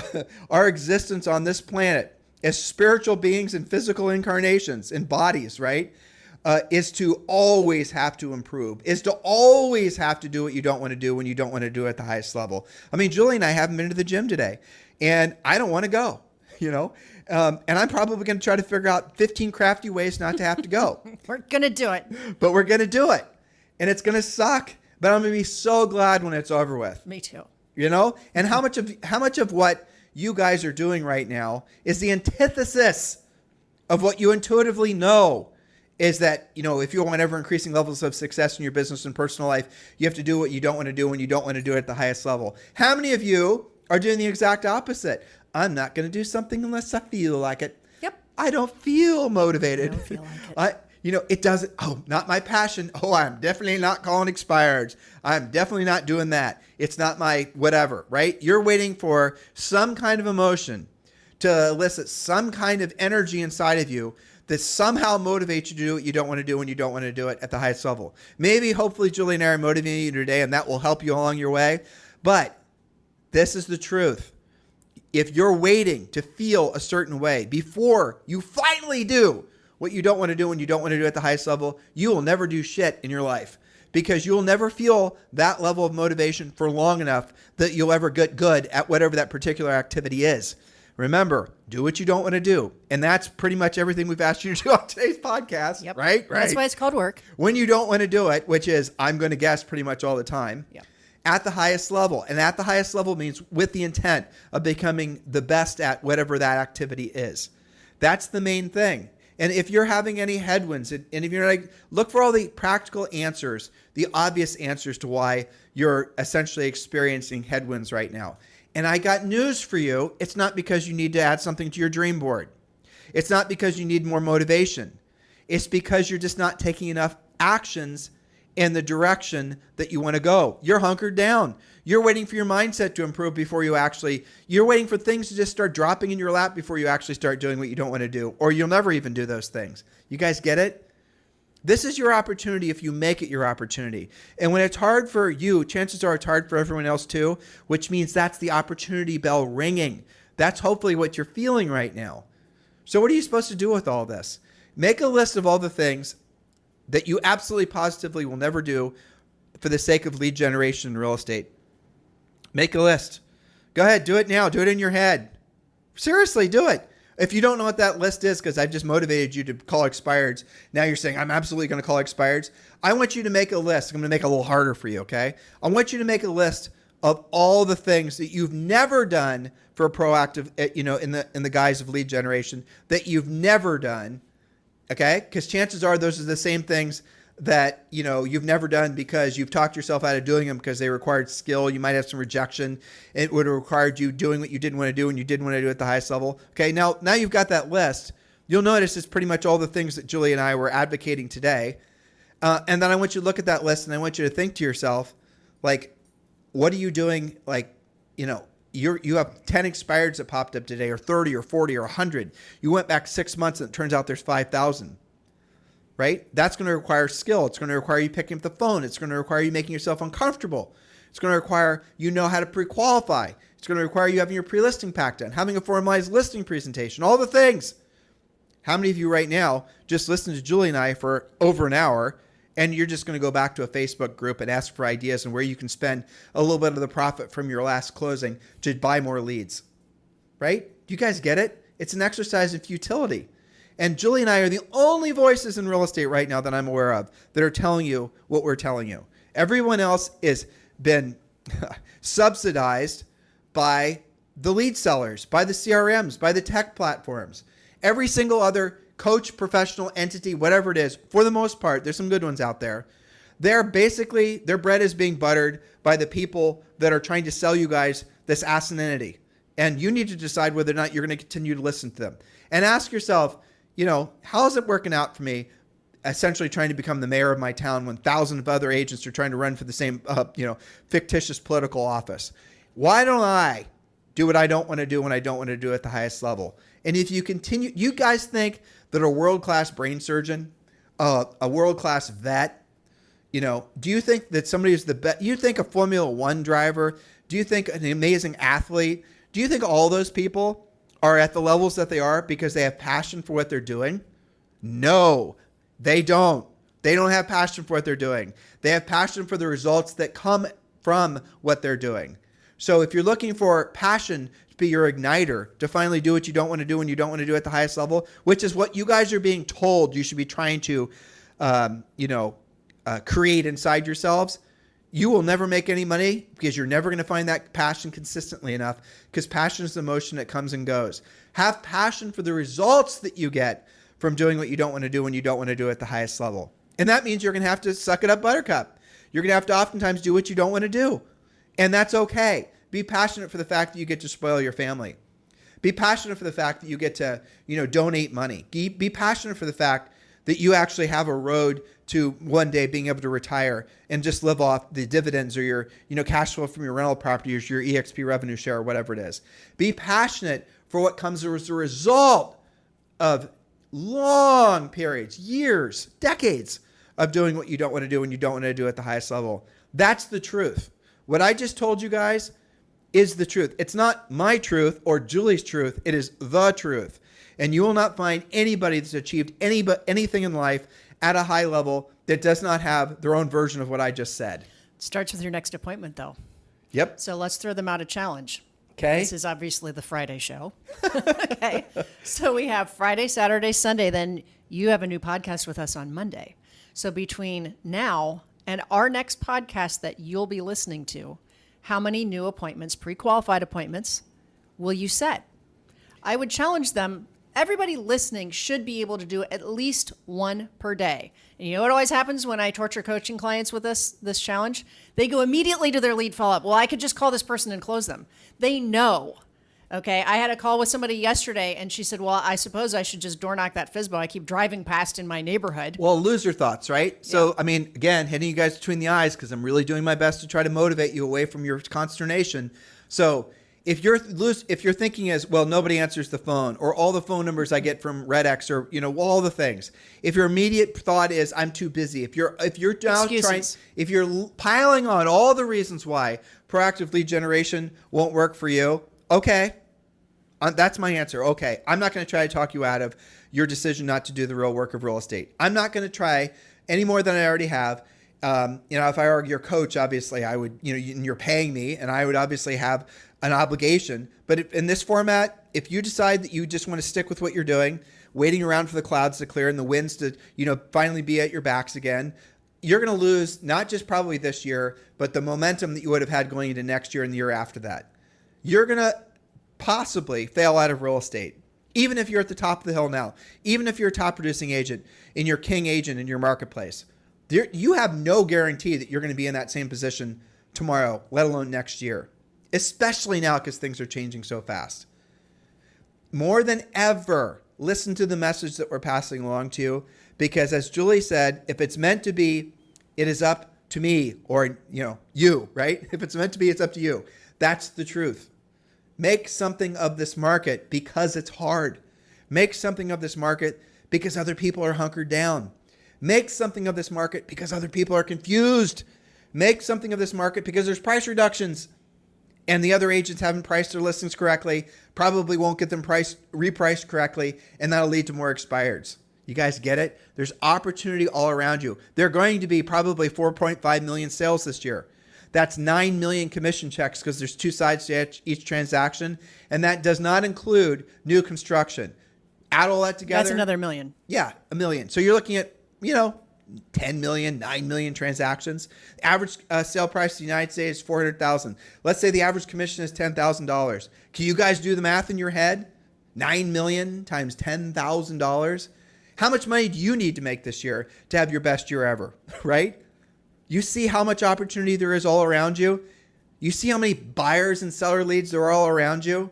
our existence on this planet as spiritual beings in physical incarnations, in bodies, right, is to always have to improve, is to always have to do what you don't want to do when you don't want to do it at the highest level. I mean, Julie and I haven't been to the gym today, and I don't want to go, and I'm probably going to try to figure out 15 crafty ways not to have to go. We're going to do it. But we're going to do it. And it's going to suck. But I'm going to be so glad when it's over with. Me too. And how much of what you guys are doing right now is the antithesis of what you intuitively know is that, if you want ever increasing levels of success in your business and personal life, you have to do what you don't want to do when you don't want to do it at the highest level. How many of you are doing the exact opposite? I'm not going to do something unless I feel like it. Yep. I don't feel motivated. I don't feel like it. It doesn't, not my passion. I'm definitely not calling expireds. I'm definitely not doing that. It's not my whatever, right? You're waiting for some kind of emotion to elicit some kind of energy inside of you that somehow motivates you to do what you don't want to do when you don't want to do it at the highest level. Maybe, hopefully, Julie and I are motivating you today, and that will help you along your way. But this is the truth. If you're waiting to feel a certain way before you finally do what you don't want to do when you don't want to do it at the highest level, you will never do shit in your life because you'll never feel that level of motivation for long enough that you'll ever get good at whatever that particular activity is. Remember, do what you don't want to do. And that's pretty much everything we've asked you to do on today's podcast, Yep. right? That's why it's called work. When you don't want to do it, which is, I'm going to guess pretty much all the time. Yep. At the highest level. And at the highest level means with the intent of becoming the best at whatever that activity is. That's the main thing. And if you're having any headwinds, and if you're like, look for all the practical answers, the obvious answers to why you're essentially experiencing headwinds right now. And I got news for you. It's not because you need to add something to your dream board. It's not because you need more motivation. It's because you're just not taking enough actions in the direction that you want to go. You're hunkered down. You're waiting for your mindset to improve before you're waiting for things to just start dropping in your lap before you actually start doing what you don't want to do, or you'll never even do those things. You guys get it? This is your opportunity if you make it your opportunity. And when it's hard for you, chances are it's hard for everyone else too, which means that's the opportunity bell ringing. That's hopefully what you're feeling right now. So what are you supposed to do with all this? Make a list of all the things that you absolutely positively will never do for the sake of lead generation in real estate. Make a list. Go ahead, do it now. Do it in your head. Seriously, do it. If you don't know what that list is, because I've just motivated you to call expireds, now you're saying, I'm absolutely going to call expireds. I want you to make a list. I'm going to make it a little harder for you, okay? I want you to make a list of all the things that you've never done for a proactive, in the guise of lead generation, that you've never done. Okay? Because chances are those are the same things that, you've never done because you've talked yourself out of doing them because they required skill. You might have some rejection. It would have required you doing what you didn't want to do and you didn't want to do at the highest level. Okay, now you've got that list. You'll notice it's pretty much all the things that Julie and I were advocating today. And then I want you to look at that list and I want you to think to yourself, like, what are you doing? Like, you have 10 expireds that popped up today, or 30 or 40 or 100. You went back 6 months and it turns out there's 5,000. right? That's going to require skill. It's going to require you picking up the phone. It's going to require you making yourself uncomfortable. It's going to require you know how to pre-qualify. It's going to require you having your pre-listing pack done, having a formalized listing presentation, all the things. How many of you right now just listen to Julie and I for over an hour, and you're just going to go back to a Facebook group and ask for ideas and where you can spend a little bit of the profit from your last closing to buy more leads, right? Do you guys get it? It's an exercise in futility. And Julie and I are the only voices in real estate right now that I'm aware of that are telling you what we're telling you. Everyone else has been subsidized by the lead sellers, by the CRMs, by the tech platforms. Every single other coach, professional entity, whatever it is, for the most part, there's some good ones out there. They're basically, their bread is being buttered by the people that are trying to sell you guys this asininity. And you need to decide whether or not you're going to continue to listen to them. And ask yourself, how is it working out for me essentially trying to become the mayor of my town when thousands of other agents are trying to run for the same, fictitious political office? Why don't I do what I don't want to do when I don't want to do it at the highest level? And if you continue, you guys think that a world-class brain surgeon, a world-class vet, do you think that somebody is the best? You think a Formula One driver? Do you think an amazing athlete? Do you think all those people are at the levels that they are because they have passion for what they're doing? No, they don't. They don't have passion for what they're doing. They have passion for the results that come from what they're doing. So if you're looking for passion to be your igniter, to finally do what you don't want to do when you don't want to do it at the highest level, which is what you guys are being told you should be trying to, create inside yourselves, you will never make any money because you're never going to find that passion consistently enough, because passion is the emotion that comes and goes. Have passion for the results that you get from doing what you don't want to do when you don't want to do it at the highest level. And that means you're going to have to suck it up buttercup. You're going to have to oftentimes do what you don't want to do. And that's okay. Be passionate for the fact that you get to spoil your family. Be passionate for the fact that you get to, donate money. Be passionate for the fact that you actually have a road to one day being able to retire and just live off the dividends or your, cash flow from your rental property or your EXP revenue share or whatever it is. Be passionate for what comes as a result of long periods, years, decades of doing what you don't want to do when you don't want to do at the highest level. That's the truth. What I just told you guys is the truth. It's not my truth or Julie's truth. It is the truth. And you will not find anybody that's achieved anything in life at a high level that does not have their own version of what I just said. It starts with your next appointment, though. Yep. So let's throw them out a challenge. Okay. This is obviously the Friday show. Okay. So we have Friday, Saturday, Sunday. Then you have a new podcast with us on Monday. So between now and our next podcast that you'll be listening to, how many new appointments, pre-qualified appointments, will you set? I would challenge them. Everybody listening should be able to do at least one per day. And you know what always happens when I torture coaching clients with this challenge? They go immediately to their lead follow-up. Well, I could just call this person and close them. They know. Okay, I had a call with somebody yesterday, and she said, well, I suppose I should just door knock that FSBO I keep driving past in my neighborhood. Well, loser thoughts, right? So, I mean, again, hitting you guys between the eyes because I'm really doing my best to try to motivate you away from your consternation. So if you're thinking as, well, nobody answers the phone, or all the phone numbers I get from RedX, or all the things. If your immediate thought is I'm too busy, if you're now if you're piling on all the reasons why proactive lead generation won't work for you, okay, that's my answer. Okay, I'm not going to try to talk you out of your decision not to do the real work of real estate. I'm not going to try any more than I already have. If I were your coach, obviously I would, you're paying me, and I would obviously have an obligation. But in this format, if you decide that you just want to stick with what you're doing, waiting around for the clouds to clear and the winds to, finally be at your backs again, you're going to lose not just probably this year, but the momentum that you would have had going into next year and the year after that. You're going to possibly fail out of real estate, even if you're at the top of the hill now, even if you're a top producing agent and you're king agent in your marketplace. You have no guarantee that you're going to be in that same position tomorrow, let alone next year, especially now because things are changing so fast. More than ever, listen to the message that we're passing along to you, because as Julie said, if it's meant to be, it is up to me, or you, right? If it's meant to be, it's up to you. That's the truth. Make something of this market because it's hard. Make something of this market because other people are hunkered down. Make something of this market because other people are confused. Make something of this market because there's price reductions and the other agents haven't priced their listings correctly, probably won't get them repriced correctly, and that'll lead to more expireds. You guys get it? There's opportunity all around you. There are going to be probably 4.5 million sales this year. That's 9 million commission checks because there's two sides to each transaction, and that does not include new construction. Add all that together. That's another million. Yeah, a million. So you're looking at, 10 million, 9 million transactions. Average sale price in the United States is $400,000. Let's say the average commission is $10,000. Can you guys do the math in your head? 9 million times $10,000. How much money do you need to make this year to have your best year ever, right? You see how much opportunity there is all around you? You see how many buyers and seller leads there are all around you?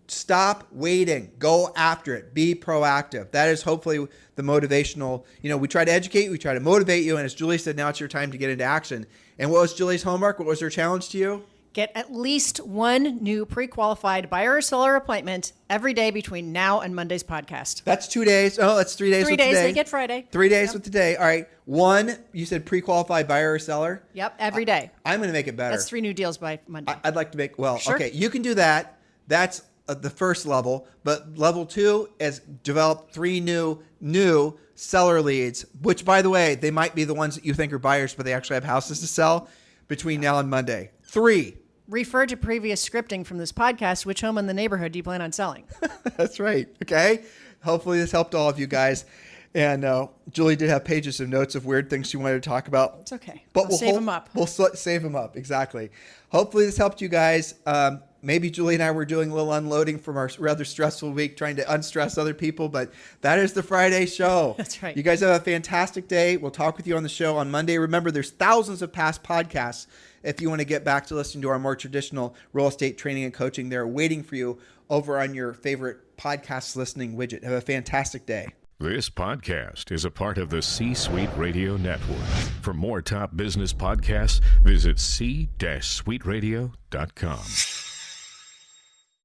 Stop waiting. Go after it. Be proactive. That is hopefully the motivational. We try to educate, we try to motivate you. And as Julie said, now it's your time to get into action. And what was Julie's homework? What was her challenge to you? Get at least one new pre-qualified buyer or seller appointment every day between now and Monday's podcast. That's 2 days. Oh, that's 3 days. 3 with days, today. they get Friday. 3 days with today. All right. One, you said pre-qualified buyer or seller? Yep, every day. I'm going to make it better. That's 3 new deals by Monday. I'd like to make, Sure. Okay, you can do that. That's the first level. But level 2 is develop 3 new seller leads, which, by the way, they might be the ones that you think are buyers, but they actually have houses to sell between now and Monday. 3. Refer to previous scripting from this podcast. Which home in the neighborhood do you plan on selling? That's right. Okay. Hopefully this helped all of you guys. And Julie did have pages of notes of weird things she wanted to talk about. It's okay. But We'll save them up. We'll save them up. Exactly. Hopefully this helped you guys. Maybe Julie and I were doing a little unloading from our rather stressful week, trying to unstress other people, but that is the Friday show. That's right. You guys have a fantastic day. We'll talk with you on the show on Monday. Remember, there's thousands of past podcasts if you want to get back to listening to our more traditional real estate training and coaching. They're waiting for you over on your favorite podcast listening widget. Have a fantastic day. This podcast is a part of the C-Suite Radio Network. For more top business podcasts, visit c-suiteradio.com.